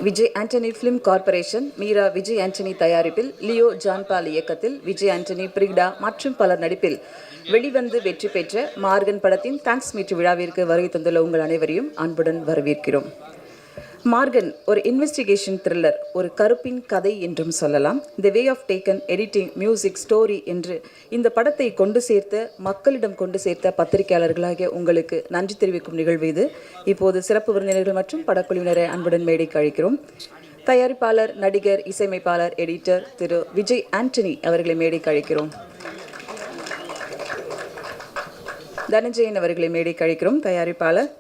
Vijay Antony film corporation Meera Vijay Antony தயாரிப்பில் Leo John Paul இயக்கத்தில் விஜய் ஆண்டனி பிரிக்டா மற்றும் பலர் நடிப்பில் வெளிவந்து வெற்றி பெற்ற மார்கன் படத்தின் தேங்க்ஸ் மீட் விழாவிற்கு வருகை தந்துள்ள உங்கள் அனைவரையும் அன்புடன் வரவேற்கிறோம். மார்கன் ஒரு இன்வெஸ்டிகேஷன் த்ரில்லர், ஒரு கருப்பின் கதை என்றும் சொல்லலாம். The way of taken, editing, music, story என்று இந்த படத்தை மக்களிடம் கொண்டு சேர்த்த பத்திரிகையாளர்களாகிய உங்களுக்கு நன்றி தெரிவிக்கும் நிகழ்வு இது. இப்போது சிறப்பு விருந்தினர்கள் மற்றும் படக்குழுவினரை அன்புடன் மேடைக்கு அழைக்கிறோம். தயாரிப்பாளர், நடிகர், இசையமைப்பாளர், எடிட்டர் திரு விஜய் ஆண்டனி அவர்களை மேடைக்கு அழைக்கிறோம். தனஞ்சயன் அவர்களை மேடைக்கு அழைக்கிறோம். தயாரிப்பாளர்,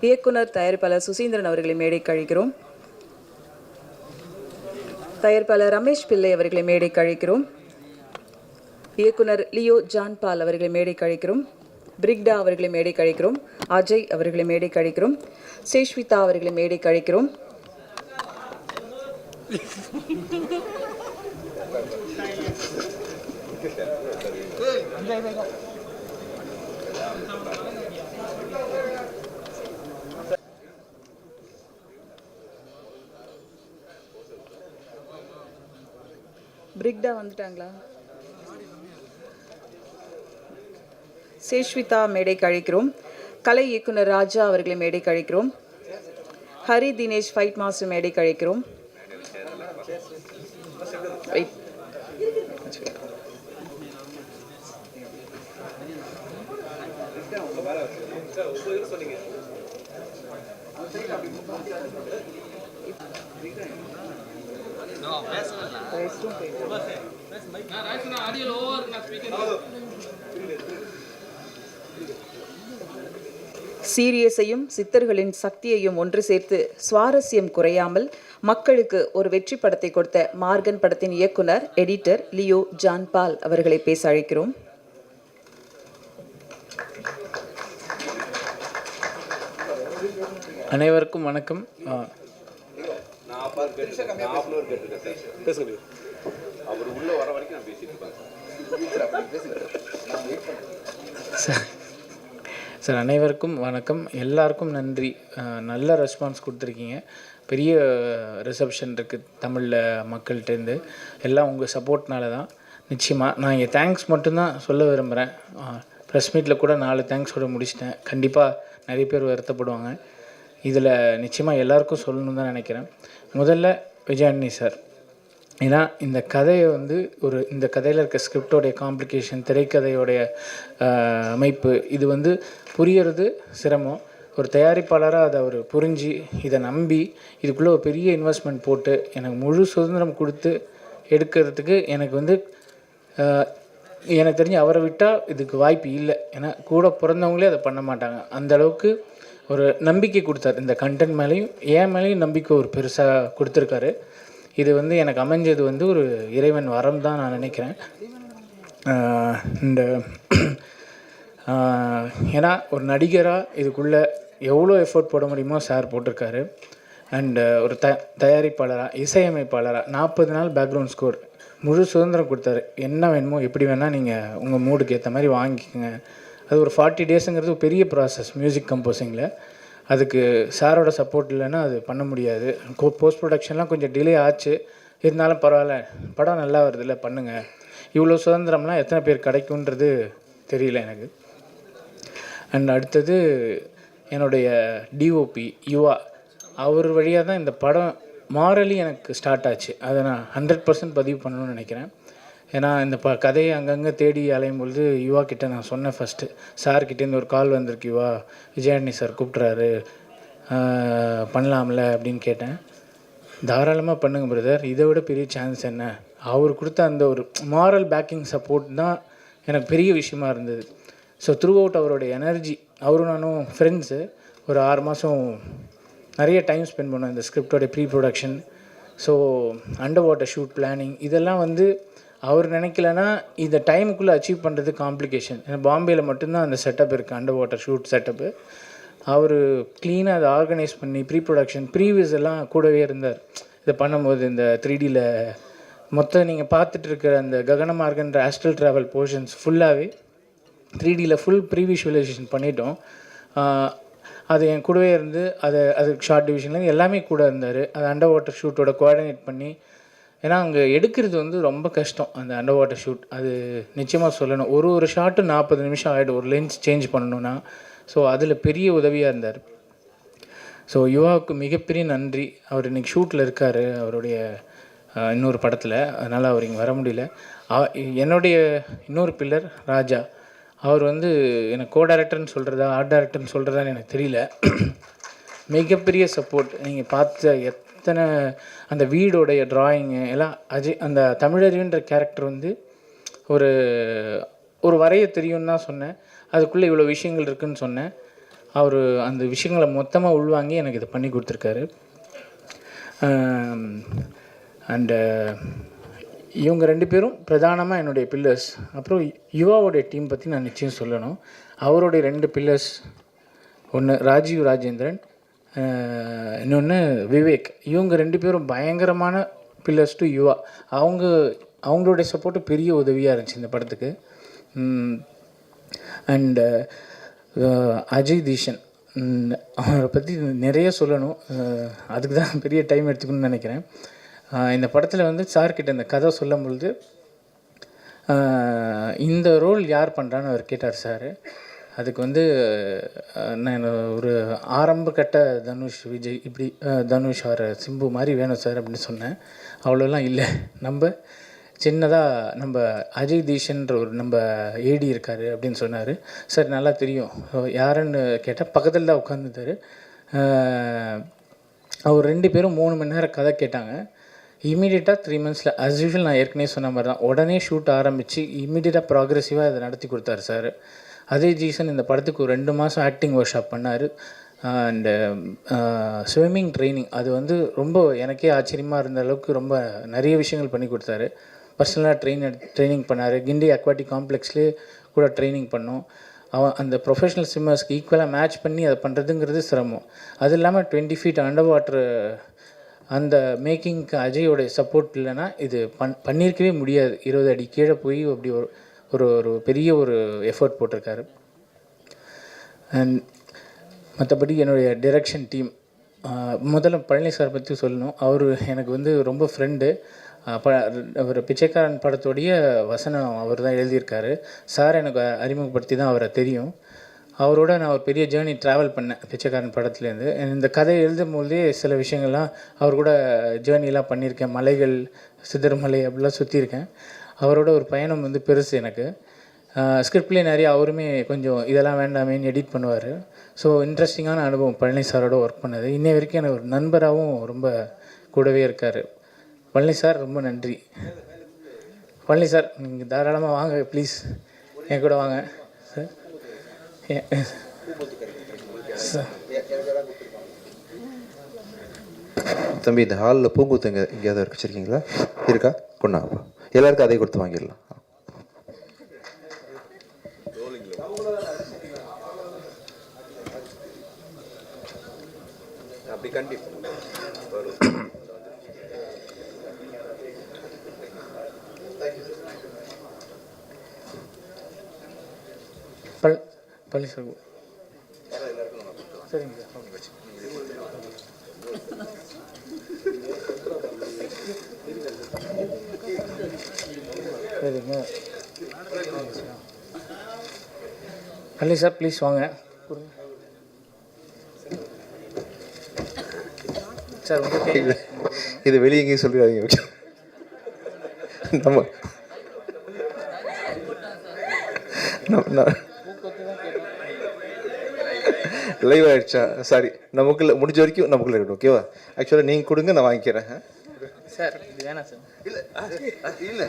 இயக்குனர், தயாரிப்பாளர் சுசீந்திரன் அவர்களை மேடைக்கு அழைக்கிறோம். தயாரிப்பாளர் ரமேஷ் பிள்ளை அவர்களை மேடைக்கு அழைக்கிறோம். இயக்குனர் லியோ ஜான்பால் அவர்களை மேடைக்கு அழைக்கிறோம். பிரிக்டா அவர்களை மேடைக்கு அழைக்கிறோம். அஜய் அவர்களை மேடைக்கு அழைக்கிறோம். சேஷ்விதா அவர்களை மேடைக்கு அழைக்கிறோம். பிரிக்டா வந்துட்டாங்களா? சேஷ்விதா மேடைக்கு அழைக்கிறோம். கலை இயக்குனர் ராஜா அவர்களை மேடைக்கு அழைக்கிறோம். ஹரி தினேஷ் ஃபைட் மாஸ்டர் மேடைக்கு அழைக்கிறோம். சீரியஸையும் சித்தர்களின் சக்தியையும் ஒன்று சேர்த்து சுவாரஸ்யம் குறையாமல் மக்களுக்கு ஒரு வெற்றி படத்தை கொடுத்த மார்கன் படத்தின் இயக்குனர், எடிட்டர் லியோ ஜான்பால் அவர்களை பேச அழைக்கிறோம். அனைவருக்கும் வணக்கம். சார், அனைவருக்கும் வணக்கம். எல்லாருக்கும் நன்றி. நல்ல ரெஸ்பான்ஸ் கொடுத்துருக்கீங்க. பெரிய ரிசப்ஷன் இருக்குது தமிழில் மக்கள்கிட்டேருந்து. எல்லாம் உங்கள் சப்போர்ட்னால தான். நிச்சயமாக நான் இங்கே தேங்க்ஸ் மட்டும்தான் சொல்ல விரும்புகிறேன். ப்ரெஸ் மீட்டில் கூட 4 தேங்க்ஸோடு முடிச்சிட்டேன். கண்டிப்பாக நிறைய பேர் வருத்தப்படுவாங்க. இதில் நிச்சயமாக எல்லாருக்கும் சொல்லணும்னு தான் நினைக்கிறேன். முதல்ல விஜயாண்டனி சார், ஏன்னா இந்த கதையை இந்த கதையில் இருக்க ஸ்கிரிப்டோடைய காம்ப்ளிகேஷன், திரைக்கதையோடைய அமைப்பு, இது புரியறது சிரமம். ஒரு தயாரிப்பாளராக அதை அவர் புரிஞ்சு இதை நம்பி இதுக்குள்ளே ஒரு பெரிய இன்வெஸ்ட்மெண்ட் போட்டு எனக்கு முழு சுதந்திரம் கொடுத்து எடுக்கிறதுக்கு எனக்கு தெரிஞ்சு அவரை விட்டால் இதுக்கு வாய்ப்பு இல்லை. ஏன்னா கூட பிறந்தவங்களே அதை பண்ண மாட்டாங்க. அந்தளவுக்கு ஒரு நம்பிக்கை கொடுத்தார். இந்த கண்டென்ட் மேலேயும் என் மேலேயும் நம்பிக்கை ஒரு பெருசாக கொடுத்துருக்காரு. இது எனக்கு அமைஞ்சது ஒரு இறைவன் வரம் தான் நான் நினைக்கிறேன். இந்த ஏன்னா ஒரு நடிகராக இதுக்குள்ளே எவ்வளோ எஃபோர்ட் போட முடியுமோ சார் போட்டிருக்காரு. அண்டு ஒரு தயாரிப்பாளராக, இசையமைப்பாளராக 40 நாள் பேக்ரவுண்ட் ஸ்கோர் முழு சுதந்திரம் கொடுத்தாரு. என்ன வேணுமோ எப்படி வேணால் நீங்கள் உங்கள் மூடுக்கு ஏற்ற மாதிரி வாங்கிக்கோங்க. அது ஒரு 40 டேஸுங்கிறது ஒரு பெரிய ப்ராசஸ் மியூசிக் கம்போஸிங்கில். அதுக்கு சாரோட சப்போர்ட் இல்லைன்னா அது பண்ண முடியாது. போஸ்ட் ப்ரொடக்ஷன்லாம் கொஞ்சம் டிலே ஆச்சு. இருந்தாலும் பரவாயில்ல, படம் நல்லா வருதுல்ல, பண்ணுங்கள். இவ்வளோ சுதந்திரம்லாம் எத்தனை பேர் கிடைக்குன்றது தெரியல எனக்கு. அண்ட் அடுத்தது என்னுடைய டிஓபி யுவா, அவர் வழியாக தான் இந்த படம் மாரலி எனக்கு ஸ்டார்ட் ஆச்சு. அதை நான் 100% பதிவு பண்ணணும்னு நினைக்கிறேன். ஏன்னா இந்த கதையை அங்கங்கே தேடி அலையும் பொழுது யுவா கிட்டே நான் சொன்னேன். ஃபஸ்ட்டு சார்கிட்டேருந்து ஒரு கால் வந்திருக்கு, யுவா விஜயாண்டனி சார் கூப்பிட்றாரு, பண்ணலாம்ல அப்படின்னு கேட்டேன். தாராளமாக பண்ணுங்க பிரதர், இதை விட பெரிய சான்ஸ் என்ன. அவர் கொடுத்த அந்த ஒரு மாரல் பேக்கிங் சப்போர்ட் தான் எனக்கு பெரிய விஷயமா இருந்தது. ஸோ த்ரூ அவுட் அவருடைய எனர்ஜி, அவரும் நானும் ஃப்ரெண்ட்ஸு. ஒரு 6 மாதம் நிறைய டைம் ஸ்பெண்ட் பண்ணோம் இந்த ஸ்கிரிப்டோடைய pre production. So underwater shoot planning, இதெல்லாம் அவர் நினைக்கலன்னா இந்த டைமுக்குள்ளே அச்சீவ் பண்ணுறது காம்ப்ளிகேஷன். ஏன்னா பாம்பேயில் மட்டும்தான் அந்த செட்டப் இருக்குது, அண்டர் வாட்டர் ஷூட் செட்டப்பு. அவர் க்ளீனாக அதை ஆர்கனைஸ் பண்ணி ப்ரீ ப்ரொடக்ஷன் ப்ரீவியஸ் எல்லாம் கூடவே இருந்தார். இதை பண்ணும்போது இந்த 3Dயில் மொத்தம் நீங்கள் பார்த்துட்டு இருக்கிற அந்த ககனமார்கன்ற ஆஸ்ட்ரல் ட்ராவல் போர்ஷன்ஸ் ஃபுல்லாகவே 3Dயில் ஃபுல் ப்ரீ விஷுவலைசேஷன் பண்ணிட்டோம். அது என் கூடவே இருந்து அதுக்கு ஷார்ட் டிவிஷன்லேருந்து எல்லாமே கூட இருந்தார். அது அண்டர் வாட்டர் ஷூட்டோட கோஆர்டினேட் பண்ணி, ஏன்னா அங்கே எடுக்கிறது வந்து ரொம்ப கஷ்டம் அந்த அண்டர் வாட்டர் ஷூட். அது நிச்சயமாக சொல்லணும், ஒரு ஷாட்டு 40 நிமிஷம் ஆகிடும் ஒரு லென்ஸ் சேஞ்ச் பண்ணணுன்னா. ஸோ அதில் பெரிய உதவியாக இருந்தார். ஸோ யுவாவுக்கு மிகப்பெரிய நன்றி. அவர் இன்றைக்கி ஷூட்டில் இருக்கார் அவருடைய இன்னொரு படத்தில், அதனால் அவர் இங்கே வர முடியல. என்னுடைய இன்னொரு பில்லர் ராஜா, அவர் வந்து எனக்கு கோ டைரக்டர்னு சொல்கிறதா ஆர்ட் டைரக்டர்னு சொல்கிறதான்னு எனக்கு தெரியல. மிகப்பெரிய சப்போர்ட். நீங்கள் பார்த்த எத்தனை அந்த வீடோடைய ட்ராயிங்கு எல்லாம் அந்த தமிழறிவுன்ற கேரக்டர் வந்து ஒரு வரைய தெரியும்னு தான் சொன்னேன். அதுக்குள்ளே இவ்வளோ விஷயங்கள் இருக்குதுன்னு சொன்னேன். அவர் அந்த விஷயங்களை மொத்தமாக உள்வாங்கி எனக்கு இதை பண்ணி கொடுத்துருக்காரு. அண்டு இவங்க 2 பேரும் பிரதானமாக என்னுடைய பில்லர்ஸ். அப்புறம் யுவாவோடைய டீம் பற்றி நான் நிச்சயம் சொல்லணும். அவருடைய 2 பில்லர்ஸ், ஒன்று ராஜீவ் ராஜேந்திரன், இன்னொன்று விவேக். இவங்க 2 பேரும் பயங்கரமான பில்லர்ஸ் டு யுவா. அவங்களுடைய சப்போர்ட்டு பெரிய உதவியாக இருந்துச்சு இந்த படத்துக்கு. அண்டு அஜய் தீஷன், அவரை பற்றி நிறைய சொல்லணும். அதுக்கு தான் பெரிய டைம் எடுத்துக்கணும்னு நினைக்கிறேன். இந்த படத்தில் வந்து சார்கிட்ட இந்த கதை சொல்லும் பொழுது, இந்த ரோல் யார் பண்ணுறான்னு அவர் கேட்டார் சார். அதுக்கு வந்து நான் ஒரு ஆரம்ப கட்ட தனுஷ், விஜய், இப்படி தனுஷ் ஆர் சிம்பு மாதிரி வேணும் சார் அப்படின்னு சொன்னேன். அவ்வளோலாம் இல்லை, நம்ம சின்னதாக நம்ம அஜய் தீஷன்ற ஒரு நம்ம ஏடி இருக்கார் அப்படின்னு சொன்னார். சார் நல்லா தெரியும் யாருன்னு கேட்டால் பக்கத்தில் தான் உட்காந்துட்டார். அவர் 2 பேரும் 3 மணி நேரம் கதை கேட்டாங்க. இமீடியட்டாக 3 மந்த்ஸில் அஸ் யூஷுவல் நான் ஏற்கனவே சொன்ன மாதிரி தான் உடனே ஷூட் ஆரம்பித்து இமீடியட்டாக ப்ராக்ரெசிவாக இதை நடத்தி கொடுத்தாரு சார். அஜய் தீஷன் இந்த படத்துக்கு ஒரு 2 மாதம் ஆக்டிங் ஒர்க் ஷாப் பண்ணார். அண்டு ஸ்விம்மிங் ட்ரைனிங், அது வந்து ரொம்ப எனக்கே ஆச்சரியமாக இருந்த அளவுக்கு ரொம்ப நிறைய விஷயங்கள் பண்ணி கொடுத்தாரு. பர்சனலாக ட்ரைனிங் பண்ணார். கிண்டி அக்வாட்டிக் காம்ப்ளெக்ஸ்லேயே கூட ட்ரைனிங் பண்ணோம். அந்த ப்ரொஃபஷனல் ஸ்விம்மர்ஸ்க்கு ஈக்குவலாக மேட்ச் பண்ணி அதை பண்ணுறதுங்கிறது சிரமம். அது இல்லாமல் 20 ஃபீட் அண்டர் வாட்ரு அந்த மேக்கிங்க்கு அஜயோடைய சப்போர்ட் இல்லைன்னா இது பண்ணியிருக்கவே முடியாது. 20 அடி கீழே போய் அப்படி ஒரு பெரிய ஒரு எஃபர்ட் போட்டிருக்காரு. அண்ட் மற்றபடி என்னுடைய டைரக்ஷன் டீம், முதல்ல பழனி சார் பற்றி சொல்லணும். அவர் எனக்கு வந்து ரொம்ப ஃப்ரெண்டு. அவர் பிச்சைக்காரன் படத்தோடைய வசனம் அவர் தான் எழுதியிருக்காரு. சார் எனக்கு அறிமுகப்படுத்தி தான் அவரை தெரியும். அவரோட நான் ஒரு பெரிய ஜேர்னி ட்ராவல் பண்ணேன் பிச்சைக்காரன் படத்துலேருந்து. இந்த கதையை எழுதும் போதே சில விஷயங்கள்லாம் அவர் கூட ஜேர்னிலாம் பண்ணியிருக்கேன். மலைகள், சிதர்மலை அப்படிலாம் சுற்றியிருக்கேன். அவரோட ஒரு பயணம் வந்து பெருசு எனக்கு. ஸ்கிரிப்ட்லேயே நிறைய அவருமே கொஞ்சம் இதெல்லாம் வேண்டாமேன்னு எடிட் பண்ணுவார். ஸோ இன்ட்ரெஸ்டிங்கான அனுபவம் பழனி சாரோட ஒர்க் பண்ணது. இன்னை வரைக்கும் எனக்கு ஒரு நண்பராகவும் ரொம்ப கூடவே இருக்கார். பழனி சார் ரொம்ப நன்றி. பழனி சார் நீங்கள் தாராளமாக வாங்க ப்ளீஸ், என் கூட வாங்க சார். தம்பி, இந்த ஹாலில் பூங்குத்து எங்கேயாவது வச்சுருக்கீங்களா? இருக்கா? கொண்டாப்பா, எல்லாருக்கும் அதை கொடுத்து வாங்கிடலாம். அப்படி கண்டிப்பாக பழனி சார் சரிங்க சரிங்க. பழனி சார் ப்ளீஸ் வாங்க சார். இது வெளியே எங்கேயும் சொல்லிடாதீங்க. நம்ம லைவ் ஆகிடுச்சா? சாரி, நமக்குள்ள முடிஞ்ச வரைக்கும் நமக்குள்ள இருக்கட்டும். ஓகேவா? ஆக்சுவலாக நீங்கள் கொடுங்க, நான் வாங்கிக்கிறேன் சார். இது வேணாம் சார். இல்லை இல்லை,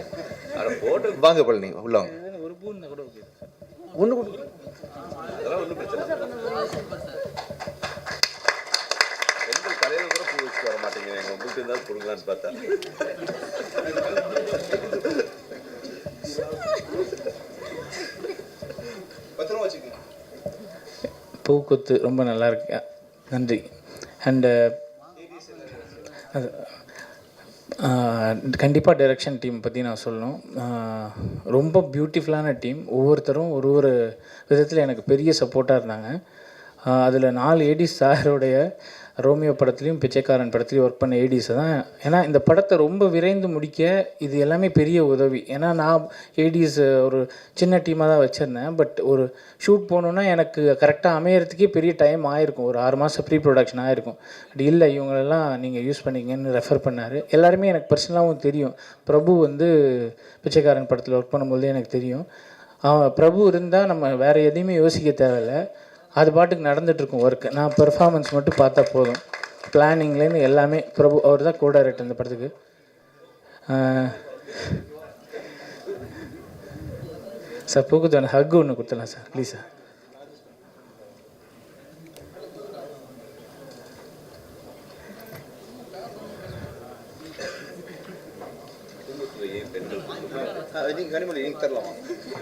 போட்டு வாங்க பழனி, உள்ள வாங்க. ஒரு பூன்னு கூட ஓகே சார். ஒன்று கொடுங்க, அதெல்லாம் ஒன்றும் பிரச்சனை இல்லை. எங்கள் தலையில் கூட பூ வச்சுட்டு வர மாட்டேங்க. எங்கள் உங்களுக்கு இருந்தாலும் கொடுங்களான்னு பார்த்தா பத்திரமா வச்சுக்கோங்க. பூக்கொத்து ரொம்ப நல்லா இருக்கு, நன்றி. அண்டு அது கண்டிப்பாக டைரக்ஷன் டீம் பற்றி நான் சொல்லணும். ரொம்ப பியூட்டிஃபுல்லான டீம். ஒவ்வொருத்தரும் ஒரு விதத்தில் எனக்கு பெரிய சப்போர்ட்டாக இருந்தாங்க. அதில் 4 ஏடிஸ் சாரோடைய ரோமியோ படத்துலையும் பிச்சைக்காரன் படத்துலையும் ஒர்க் பண்ண ஏடிஸை தான். ஏன்னா இந்த படத்தை ரொம்ப விரைந்து முடிக்க இது எல்லாமே பெரிய உதவி. ஏன்னா நான் ஏடிஸ் ஒரு சின்ன டீமாக தான் வச்சுருந்தேன். பட் ஒரு ஷூட் போகணுன்னா எனக்கு கரெக்டாக அமையறதுக்கே பெரிய டைம் ஆகிருக்கும். ஒரு 6 மாதம் ப்ரீ ப்ரொடக்ஷன் ஆகிருக்கும். அப்படி இல்லை, இவங்களெல்லாம் நீங்கள் யூஸ் பண்ணிங்கன்னு ரெஃபர் பண்ணார். எல்லாருமே எனக்கு பர்சனலாகவும் தெரியும். பிரபு வந்து பிச்சைக்காரன் படத்தில் ஒர்க் பண்ணும்போது எனக்கு தெரியும். பிரபு இருந்தால் நம்ம வேறு எதையுமே யோசிக்க தேவையில்லை, அது பாட்டுக்கு நடந்துகிட்ருக்கும் ஒர்க்கு. நான் பெர்ஃபார்மன்ஸ் மட்டும் பார்த்தா போதும். பிளானிங்லேருந்து எல்லாமே பிரபு அவர் தான் co-director இந்த படத்துக்கு. சார் பூக்குத்து ஹக் ஒன்று கொடுத்துடலாம் சார், ப்ளீஸ் சார்.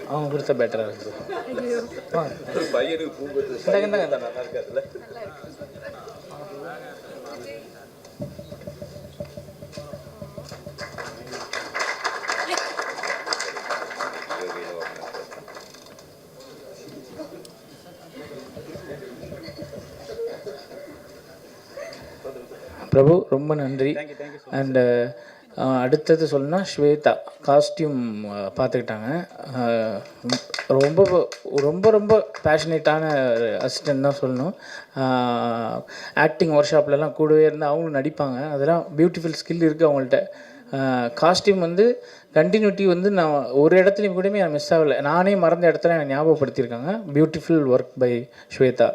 அவங்க கொடுத்தா பெட்டராக இருக்குது. பிரபு ரொம்ப நன்றி. அண்டு அடுத்தது சொல்லணும்னா ஸ்வேதா காஸ்டியூம் பார்த்துக்கிட்டாங்க. ரொம்ப ரொம்ப ரொம்ப பேஷனேட்டான அசிஸ்டன்ட் தான் சொல்லணும். ஆக்டிங் ஒர்க் ஷாப்லலாம் கூடவே இருந்து அவங்களும் நடிப்பாங்க. அதெல்லாம் பியூட்டிஃபுல் ஸ்கில் இருக்குது அவங்கள்ட்ட. காஸ்டியூம் வந்து கண்டினியூட்டி வந்து நான் ஒரு இடத்துலையும் கூடமே நான் மிஸ் ஆகலை. நானே மறந்த இடத்துல எனக்கு ஞாபகப்படுத்தியிருக்காங்க. Beautiful work by Shweta.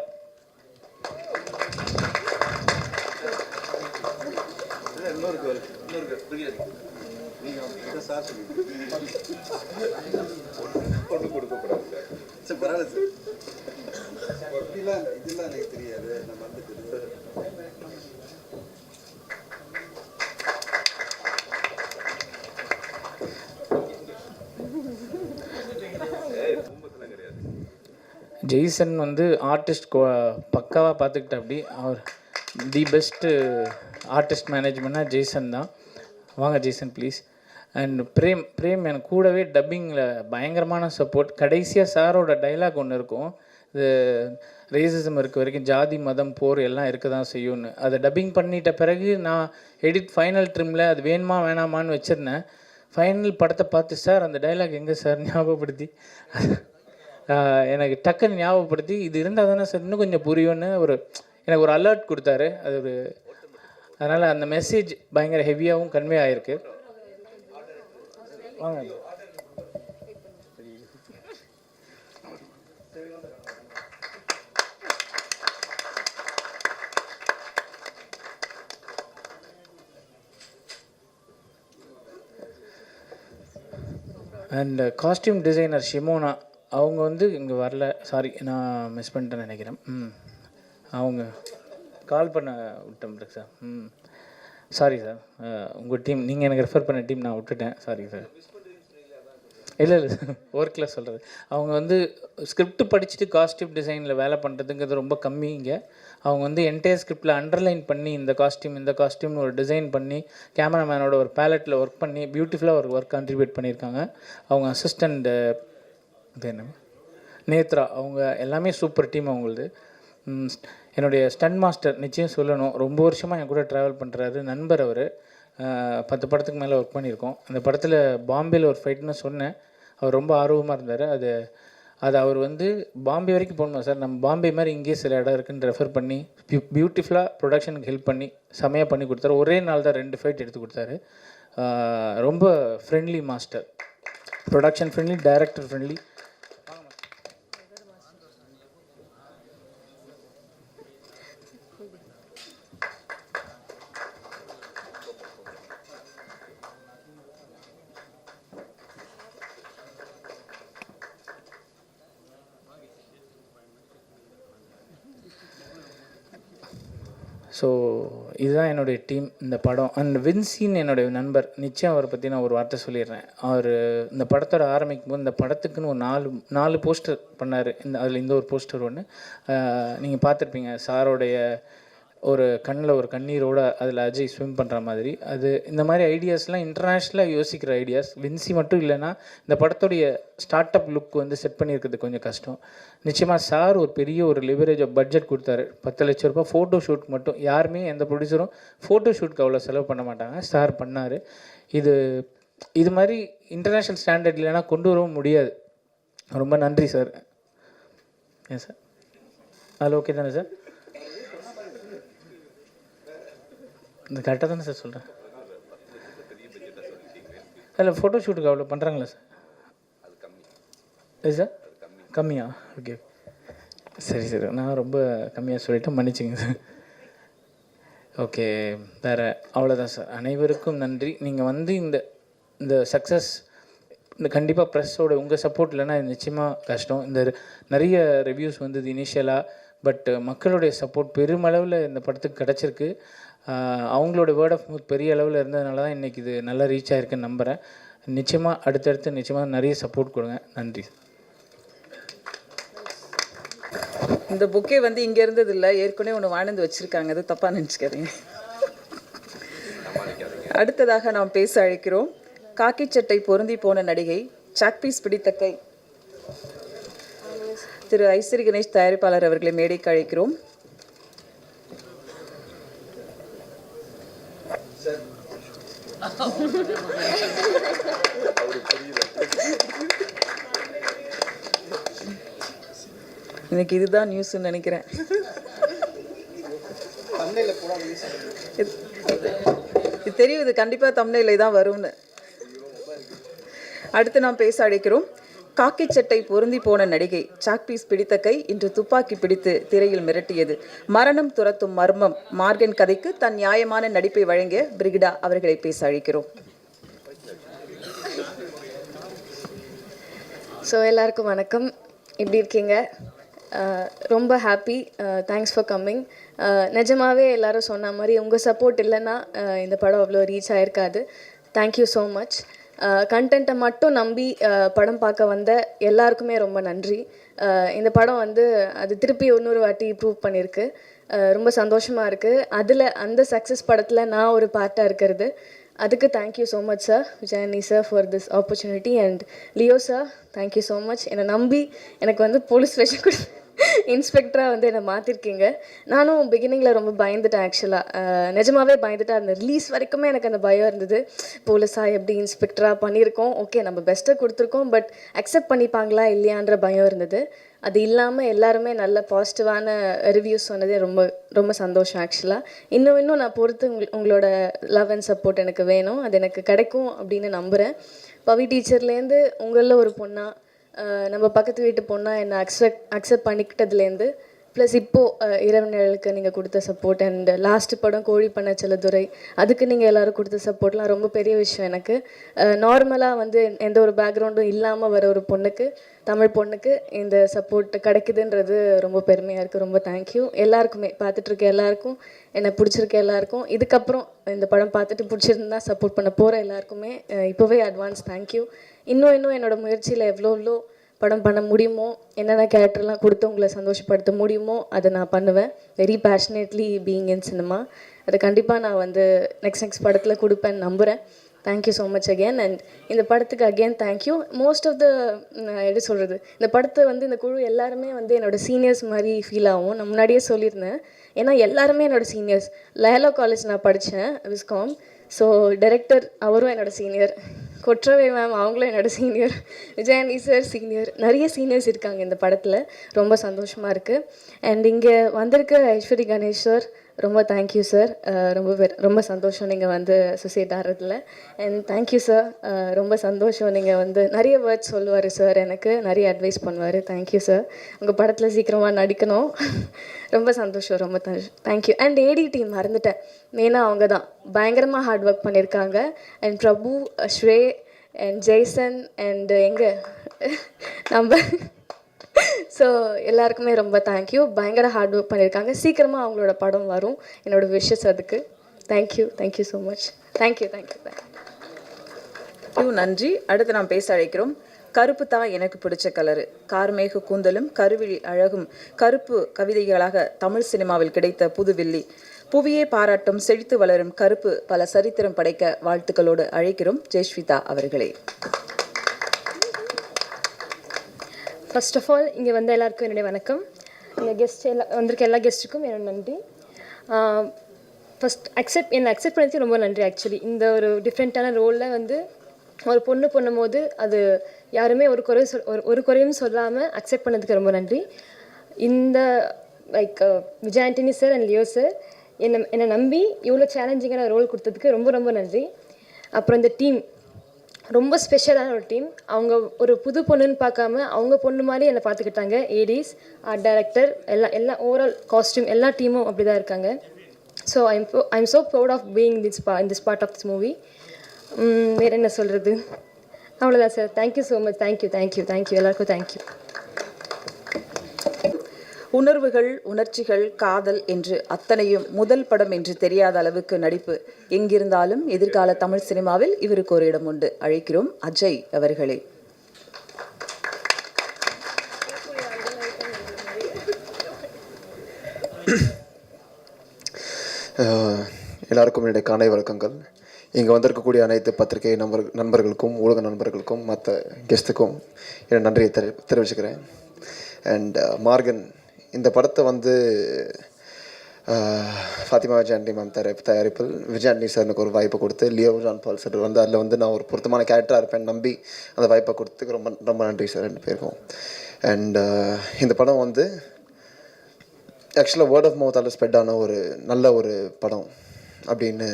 Jaison வந்து ஆர்டிஸ்ட் பக்காவாக பார்த்துக்கிட்ட. அப்படி அவர் தி பெஸ்ட்டு ஆர்டிஸ்ட் மேனேஜ்மெண்ட்னா ஜெய்சன் தான். வாங்க ஜெய்சன் ப்ளீஸ். அண்ட் பிரேம் எனக்கு கூடவே டப்பிங்கில் பயங்கரமான சப்போர்ட். கடைசியாக சாரோட டைலாக் ஒன்று இருக்கும், இது ரேசிசம் இருக்க வரைக்கும் ஜாதி மதம் போர் எல்லாம் இருக்க தான் செய்யும்னு. அதை டப்பிங் பண்ணிட்ட பிறகு நான் ஃபைனல் ட்ரிம்மில் அது வேணுமா வேணாமான்னு வச்சுருந்தேன். ஃபைனல் படத்தை பார்த்து சார் அந்த டைலாக் எங்கே சார் ஞாபகப்படுத்தி எனக்கு டக்குன்னு ஞாபகப்படுத்தி இது இருந்தால் தானே சார் இன்னும் கொஞ்சம் புரியும்னு எனக்கு ஒரு அலர்ட் கொடுத்தாரு. அது அதனால் அந்த மெசேஜ் பயங்கர ஹெவியாகவும் கன்வே ஆகிருக்கு. வாங்க. அண்ட் காஸ்டியூம் டிசைனர் ஷிமோனா அவங்க வந்து இங்கே வரல, சாரி நான் மிஸ் பண்ணிட்டேன்னு நினைக்கிறேன். அவங்க கால் பண்ண விட்டேன் சார். சாரி சார், உங்கள் டீம் நீங்கள் எனக்கு ரெஃபர் பண்ண டீம் நான் விட்டுட்டேன், சாரி சார். இல்லை சார், ஒர்க்கில் சொல்கிறது. அவங்க வந்து ஸ்கிரிப்ட் படிச்சுட்டு காஸ்டியூம் டிசைனில் வேலை பண்ணுறதுங்கிறது ரொம்ப கம்மி இங்கே. அவங்க வந்து என்டையர் ஸ்கிரிப்டில் அண்டர்லைன் பண்ணி இந்த காஸ்டியூம்னு ஒரு டிசைன் பண்ணி கேமராமேனோட ஒரு பேலட்டில் ஒர்க் பண்ணி பியூட்டிஃபுல்லாக ஒரு ஒர்க் கான்ட்ரிபியூட் பண்ணியிருக்காங்க. அவங்க அசிஸ்டண்ட் இது என்ன நேத்ரா, அவங்க எல்லாமே சூப்பர் டீம் அவங்களது. என்னுடைய ஸ்டன் மாஸ்டர் நிச்சயம் சொல்லணும், ரொம்ப வருஷமாக என் கூட ட்ராவல் பண்ணுறாரு நண்பர். அவர் 10 படத்துக்கு மேலே ஒர்க் பண்ணியிருக்கோம். அந்த படத்தில் பாம்பேயில் ஒரு ஃபைட்னு சொன்னேன், அவர் ரொம்ப ஆர்வமாக இருந்தார். அது அவர் வந்து பாம்பே வரைக்கும் போகணுமா சார், நம்ம பாம்பே மாதிரி இங்கேயே சில இடம் இருக்குன்னு ரெஃபர் பண்ணி பியூட்டிஃபுல்லாக ப்ரொடக்ஷனுக்கு ஹெல்ப் பண்ணி செமையாக பண்ணி கொடுத்தாரு. ஒரே நாள் தான் 2 ஃபைட் எடுத்து கொடுத்தாரு. ரொம்ப friendly master, production friendly, director friendly. So இதுதான் என்னுடைய டீம் இந்த படம். அண்ட் வின்சின்னு என்னுடைய நண்பர், நிச்சயம் அவரை பற்றி நான் ஒரு வார்த்தை சொல்லிடுறேன். அவர் இந்த படத்தோட ஆரம்பிக்கும் போது இந்த படத்துக்குன்னு ஒரு 4 போஸ்டர் பண்ணார். அதில் இந்த ஒரு போஸ்டர் ஒன்று நீங்கள் பார்த்துருப்பீங்க. சாரோடைய ஒரு கண்ணில் ஒரு கண்ணீரோட அதில் அஜய் ஸ்விம் பண்ணுற மாதிரி அது இந்த மாதிரி ஐடியாஸ்லாம் இன்டர்நேஷ்னலாக யோசிக்கிற ஐடியாஸ். வின்சி மட்டும் இல்லைன்னா இந்த படத்துடைய ஸ்டார்ட் அப் லுக் வந்து செட் பண்ணியிருக்கிறது கொஞ்சம் கஷ்டம். நிச்சயமாக சார் ஒரு பெரிய ஒரு லிவரேஜ் ஆஃப் பட்ஜெட் கொடுத்தாரு. 10 லட்ச ரூபா ஃபோட்டோ ஷூட் மட்டும். யாருமே எந்த ப்ரொடியூசரும் ஃபோட்டோ ஷூட்க்கு அவ்வளோ செலவு பண்ண மாட்டாங்க, சார் பண்ணார். இது மாதிரி இன்டர்நேஷ்னல் ஸ்டாண்டர்ட் இல்லைன்னா கொண்டு வரவும் முடியாது. ரொம்ப நன்றி சார். ஏன் சார் அதில் ஓகே தானே சார்? இந்த கரெக்டாக தானே சார் சொல்கிறேன்? அதில் ஃபோட்டோ ஷூட்டுக்கு அவ்வளோ பண்ணுறாங்களா சார்? சார் கம்மியா? ஓகே சரி சார், நான் ரொம்ப கம்மியாக சொல்லிவிட்டேன், மன்னிச்சிங்க சார். ஓகே, வேறு அவ்வளோதான் சார். அனைவருக்கும் நன்றி. நீங்கள் வந்து இந்த சக்ஸஸ் இந்த கண்டிப்பாக ப்ரெஸ்ஸோட உங்கள் சப்போர்ட் இல்லைன்னா இது நிச்சயமாக கஷ்டம். இந்த நிறைய ரிவ்யூஸ் வந்தது இனிஷியலாக, பட் மக்களுடைய சப்போர்ட் பெருமளவில் இந்த படத்துக்கு கிடச்சிருக்கு. அவங்களோட வேர்ட் ஆஃப் மவுத் பெரிய அளவில் இருந்ததுனால தான் இன்றைக்கி இது நல்லா ரீச் ஆகிருக்குன்னு நம்புகிறேன். நிச்சயமாக அடுத்தடுத்து நிச்சயமாக நிறைய சப்போர்ட் கொடுங்க. நன்றி. இந்த புக்கே வந்து இங்கே இருந்தது இல்லை, ஏற்கனவே ஒன்று வாழ்ந்து வச்சுருக்காங்க, அது தப்பாக நினச்சிக்காதீங்க. அடுத்ததாக நாம் பேச அழைக்கிறோம் காக்கி சட்டை பொருந்தி போன நடிகை, சாக்பீஸ் பிடித்த கை, திரு ஐஸ்வரி கணேஷ் தயாரிப்பாளர் அவர்களை மேடைக்கு அழைக்கிறோம். எனக்கு இதுதான் நியூஸ்ன்னு நினைக்கிறேன். இது தெரியும், இது கண்டிப்பாக தம்ப்நெயில்ல தான் வரும்னு. அடுத்து நாம் பேச அழைக்கிறோம் காக்கி சட்டை பொருந்தி போன நடிகை, சாக்பீஸ் பிடித்த கை இன்று துப்பாக்கி பிடித்து திரையில் மிரட்டியது. மரணம் துரத்தும் மர்மம் மார்கன் கதைக்கு தன் நியாயமான நடிப்பை வழங்கிய பிரிகிடா அவர்களை பேச அழைக்கிறோம். ஸோ எல்லாருக்கும் வணக்கம், எப்படி இருக்கீங்க? ரொம்ப ஹாப்பி, தேங்க்ஸ் ஃபார் கம்மிங். நிஜமாகவே எல்லோரும் சொன்ன மாதிரி உங்கள் சப்போர்ட் இல்லைன்னா இந்த படம் அவ்வளோ ரீச் ஆகிருக்காது. Thank you so much. கண்டென்ட்டை மட்டும் நம்பி படம் பார்க்க வந்த எல்லாருக்குமே ரொம்ப நன்றி. இந்த படம் வந்து அது திருப்பி இன்னொரு வாட்டி ப்ரூவ் பண்ணியிருக்கு. ரொம்ப சந்தோஷமாக இருக்குது. அந்த சக்ஸஸ் படத்தில் நான் ஒரு பார்ட்டாக இருக்கிறது. அதுக்கு thank you so much sir, Vijayani sir, for this opportunity. And Leo sir, thank you so much. என்னை நம்பி எனக்கு வந்து போலீஸ் ஸ்டேஷன் கூட இன்ஸ்பெக்டராக வந்து என்னை மாற்றிருக்கீங்க. நானும் பிகினிங்கில் ரொம்ப பயந்துட்டேன். ஆக்சுவலாக நிஜமாகவே பயந்துட்டேன். அந்த ரிலீஸ் வரைக்குமே எனக்கு அந்த பயம் இருந்தது. போலீஸாக எப்படி இன்ஸ்பெக்டராக பண்ணியிருக்கோம், ஓகே நம்ம பெஸ்ட்டாக கொடுத்துருக்கோம், பட் அக்செப்ட் பண்ணிப்பாங்களா இல்லையான்ற பயம் இருந்தது. அது இல்லாமல் எல்லாருமே நல்ல பாசிட்டிவான ரிவ்யூஸ் சொன்னதே ரொம்ப ரொம்ப சந்தோஷம். ஆக்சுவலாக இன்னும் நான் பொறுத்து உங்களோட லவ் அண்ட் சப்போர்ட் எனக்கு வேணும், அது எனக்கு கிடைக்கும் அப்படின்னு நம்புகிறேன். பவி டீச்சர்லேருந்து உங்களில் ஒரு பொண்ணாக, நம்ம பக்கத்து வீட்டு பொண்ணாக என்னை அக்செப்ட் பண்ணிக்கிட்டதுலேருந்து, ப்ளஸ் இப்போது இரவு நிழலுக்கு நீங்கள் கொடுத்த சப்போர்ட், அண்ட் லாஸ்ட்டு படம் கோழி பண்ண செல்லதுரை, அதுக்கு நீங்கள் எல்லோரும் கொடுத்த சப்போர்ட்லாம் ரொம்ப பெரிய விஷயம் எனக்கு. நார்மலாக வந்து எந்த ஒரு பேக்ரவுண்டும் இல்லாமல் வர ஒரு பொண்ணுக்கு, தமிழ் பொண்ணுக்கு இந்த சப்போர்ட் கிடைக்குதுன்றது ரொம்ப பெருமையாக இருக்குது. ரொம்ப தேங்க்யூ எல்லாருக்குமே, பார்த்துட்ருக்க எல்லாருக்கும், என்னை பிடிச்சிருக்க எல்லாருக்கும், இதுக்கப்புறம் இந்த படம் பார்த்துட்டு பிடிச்சிருந்தா சப்போர்ட் பண்ண போகிற எல்லாருக்குமே இப்போவே அட்வான்ஸ் தேங்க்யூ. இன்னும் என்னோடய முயற்சியில் எவ்வளோ படம் பண்ண முடியுமோ, என்னென்ன கேரக்டர்லாம் கொடுத்து உங்களை சந்தோஷப்படுத்த முடியுமோ அதை நான் பண்ணுவேன். Very passionately being in cinema. அதை கண்டிப்பாக நான் வந்து நெக்ஸ்ட் படத்தில் கொடுப்பேன்னு நம்புகிறேன். Thank you so much again. And இந்த படத்துக்கு again thank you. Most of the எப்படி சொல்கிறது, இந்த படத்தை வந்து இந்த குழு எல்லாருமே வந்து என்னோடய சீனியர்ஸ் மாதிரி ஃபீல் ஆகும். நான் முன்னாடியே சொல்லியிருந்தேன், ஏன்னா எல்லாருமே என்னோடய சீனியர்ஸ். லயலா காலேஜ் நான் படித்தேன், விஸ்காம். ஸோ டைரக்டர் அவரும் என்னோடய சீனியர், கொற்றவை மேம் அவங்களும் என்னோட சீனியர், விஜயானி சார் சீனியர், நிறைய சீனியர்ஸ் இருக்காங்க இந்த படத்தில். ரொம்ப சந்தோஷமாக இருக்குது. அண்ட் இங்கே வந்திருக்க ஐஸ்வரி கணேஷ் சார், ரொம்ப தேங்க்யூ சார். ரொம்ப சந்தோஷம் நீங்கள் வந்து அசோசியேட் ஆகிறதுல. அண்ட் தேங்க்யூ சார், ரொம்ப சந்தோஷம். நீங்கள் வந்து நிறைய வேர்ட்ஸ் சொல்லுவார் சார், எனக்கு நிறைய அட்வைஸ் பண்ணுவார். Thank you sir. உங்கள் படத்தில் சீக்கிரமாக நடிக்கணும். ரொம்ப சந்தோஷம், ரொம்ப தேங்க்யூ. அண்ட் ஏடி டீம் மறந்துட்டேன், மெயினாக அவங்க தான் பயங்கரமாக ஹார்ட் ஒர்க் பண்ணியிருக்காங்க. அண்ட் பிரபு, ஸ்ரே அண்ட் ஜெய்சன் அண்ட் நம்ம ஸோ எல்லாருக்குமே ரொம்ப தேங்க்யூ. பயங்கர ஹார்ட் ஒர்க் பண்ணியிருக்காங்க. சீக்கிரமாக அவங்களோட படம் வரும், என்னோடய விஷஸ் அதுக்கு. Thank you so much. தேங்க்யூ. நன்றி. அடுத்து நாம் பேச அழைக்கிறோம் கருப்பு தான் எனக்கு பிடிச்ச கலரு, கார்மேக கூந்தலும் கருவிழி அழகும் கருப்பு கவிதைகளாக தமிழ் சினிமாவில் கிடைத்த புதுவில்லி, புவியே பாராட்டும் செழித்து வளரும் கருப்பு பல சரித்திரம் படைக்க வாழ்த்துக்களோடு அழைக்கிறோம் ஜெயஸ்விதா அவர்களே. ஃபர்ஸ்ட் ஆஃப் ஆல் இங்கே வந்த எல்லாருக்கும் என்னுடைய வணக்கம். இங்கே கெஸ்ட் வந்திருக்க எல்லா கெஸ்ட்டுக்கும் என்னோட நன்றி. ஃபஸ்ட் என்னை அக்செப்ட் பண்ணதுக்கு ரொம்ப நன்றி. ஆக்சுவலி இந்த ஒரு டிஃப்ரெண்ட்டான ரோலில் வந்து ஒரு பொண்ணு பண்ணும்போது அது யாருமே ஒரு குறையும் சொல்லாமல் அக்செப்ட் பண்ணதுக்கு ரொம்ப நன்றி. இந்த Vijay Antony sir and Leo sir என்னை நம்பி இவ்வளோ சேலஞ்சிங்கான ரோல் கொடுத்ததுக்கு ரொம்ப ரொம்ப நன்றி. அப்புறம் இந்த டீம் ரொம்ப ஸ்பெஷலான ஒரு டீம். அவங்க ஒரு புது பொண்ணுன்னு பார்க்காம அவங்க பொண்ணு மாதிரி என்னை பார்த்துக்கிட்டாங்க. ஏடிஸ், ஆர்ட் டைரக்டர், எல்லா ஓவரால் காஸ்டியூம் எல்லா டீமும் அப்படி தான் இருக்காங்க. So I'm so proud of being this part of this movie. வேறு என்ன சொல்கிறது, அவ்வளோதான் sir. Thank you so much. Thank you எல்லாருக்கும் தேங்க்யூ. உணர்வுகள், உணர்ச்சிகள், காதல் என்று அத்தனையும் முதல் படம் என்று தெரியாத அளவுக்கு நடிப்பு. எங்கிருந்தாலும் எதிர்கால தமிழ் சினிமாவில் இவருக்கு ஒரு இடம் உண்டு. அழைக்கிறோம் அஜய் அவர்களே. எல்லாருக்கும் என்னுடைய காலை வணக்கங்கள். இங்கே வந்திருக்கக்கூடிய அனைத்து பத்திரிகை நண்பர்களுக்கும் ஊடக நண்பர்களுக்கும் மற்ற கெஸ்ட்டுக்கும் என் நன்றியை தெரிவிச்சுக்கிறேன். அண்ட் மார்கன் இந்த படத்தை வந்து ஃபாத்திமா விஜய் ஆண்டனி மேம் தயாரிப்பில் விஜய் ஆண்டனி சார் எனக்கு ஒரு வாய்ப்பை கொடுத்து, லியோ ஜான் பால் சார் வந்து அதில் வந்து நான் ஒரு பொருத்தமான கேரக்டராக இருப்பேன் நம்பி அந்த வாய்ப்பை கொடுத்துக்கு ரொம்ப ரொம்ப நன்றி சார் ரெண்டு பேருக்கும். அண்ட் இந்த படம் வந்து ஆக்சுவலாக வேர்ட் ஆஃப் மவுத்தால் ஸ்ப்ரெட் ஆன ஒரு நல்ல ஒரு படம் அப்படின்னு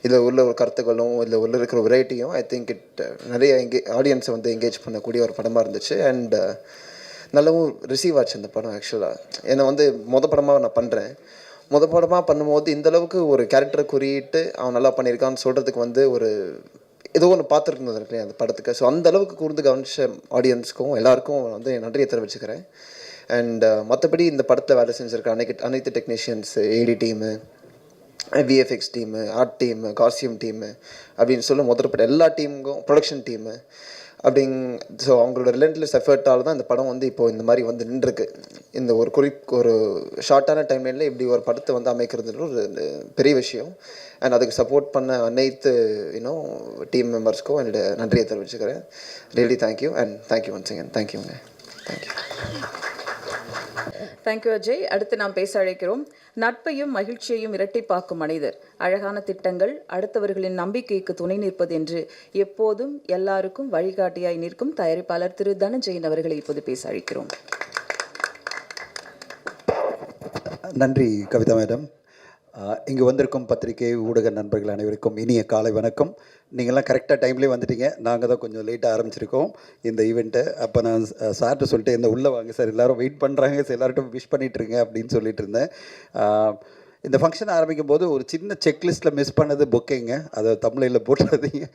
இதில் உள்ள ஒரு கருத்துக்களும் இதில் உள்ள இருக்கிற வெரைட்டியும் ஐ திங்க் நிறைய ஆடியன்ஸை வந்து என்கேஜ் பண்ணக்கூடிய ஒரு படமாக இருந்துச்சு. அண்ட் நல்லாவும் ரிசீவ் ஆச்சு இந்த படம். ஆக்சுவலாக என்னை வந்து படமாக நான் பண்ணுறேன். படமாக பண்ணும்போது இந்தளவுக்கு ஒரு கேரக்டரை குறியிட்டு அவன் நல்லா பண்ணியிருக்கான்னு சொல்கிறதுக்கு வந்து ஒரு ஏதோ ஒன்று பார்த்துருக்குறது இருக்கு அந்த படத்துக்கு. ஸோ அந்தளவுக்கு கூர்ந்து கவனிச்ச ஆடியன்ஸுக்கும் எல்லாருக்கும் வந்து நன்றியை தெரிவிச்சுக்கிறேன். அண்ட் மற்றபடி இந்த படத்தில் வேலை செஞ்சுருக்க அனைத்து technicians, AD team, VFX team, art team, costume team அப்படின்னு சொல்லி முதற்பட்ட எல்லா டீமுக்கும், ப்ரொடக்ஷன் டீமு ஸோ அவங்களோட ரிலன்ட்லெஸ் எஃபர்ட்டால் தான் இந்த படம் வந்து இப்போது இந்த மாதிரி வந்து நின்றுருக்கு. இந்த ஒரு ஷார்ட்டான டைம்லைனில் இப்படி ஒரு படத்தை வந்து அமைக்கிறது ஒரு பெரிய விஷயம். அண்ட் அதுக்கு சப்போர்ட் பண்ண அனைத்து டீம் மெம்பர்ஸ்க்கும் என்னோட நன்றியை தெரிவிச்சுக்கிறேன். Really thank you and thank you once again. தேங்க்யூங்க. தேங்க்யூ அஜய். அடுத்து நாம் பேச அழைக்கிறோம் நட்பையும் மகிழ்ச்சியையும் இரட்டிப்பாக்கும் மனிதர். அழகான திட்டங்கள், அடுத்தவர்களின் நம்பிக்கைக்கு துணை நிற்பது என்று எப்போதும் எல்லாருக்கும் வழிகாட்டியாய் நிற்கும் தயாரிப்பாளர் திரு தனஞ்சயன் அவர்களை இப்போது பேச அழைக்கிறோம். நன்றி கவிதா மேடம். இங்கே வந்திருக்கும் பத்திரிகை ஊடக நண்பர்கள் அனைவருக்கும் இனிய காலை வணக்கம். நீங்கள்லாம் கரெக்டாக டைம்லேயே வந்துட்டீங்க. நாங்கள் தான் கொஞ்சம் லேட்டாக ஆரம்பிச்சிருக்கோம் இந்த ஈவெண்ட்டை. அப்போ நான் சார்கிட்ட சொல்லிட்டு இந்த உள்ளே வாங்க சார், எல்லோரும் வெயிட் பண்ணுறாங்க சார், எல்லார்ட்டும் விஷ் பண்ணிகிட்ருங்க அப்படின்னு சொல்லிட்டு இருந்தேன். இந்த ஃபங்க்ஷன் ஆரம்பிக்கும் போது ஒரு சின்ன செக்லிஸ்ட்டில் மிஸ் பண்ணது பொக்கேங்க. அதை தமிழில் போட்டுறாதீங்க.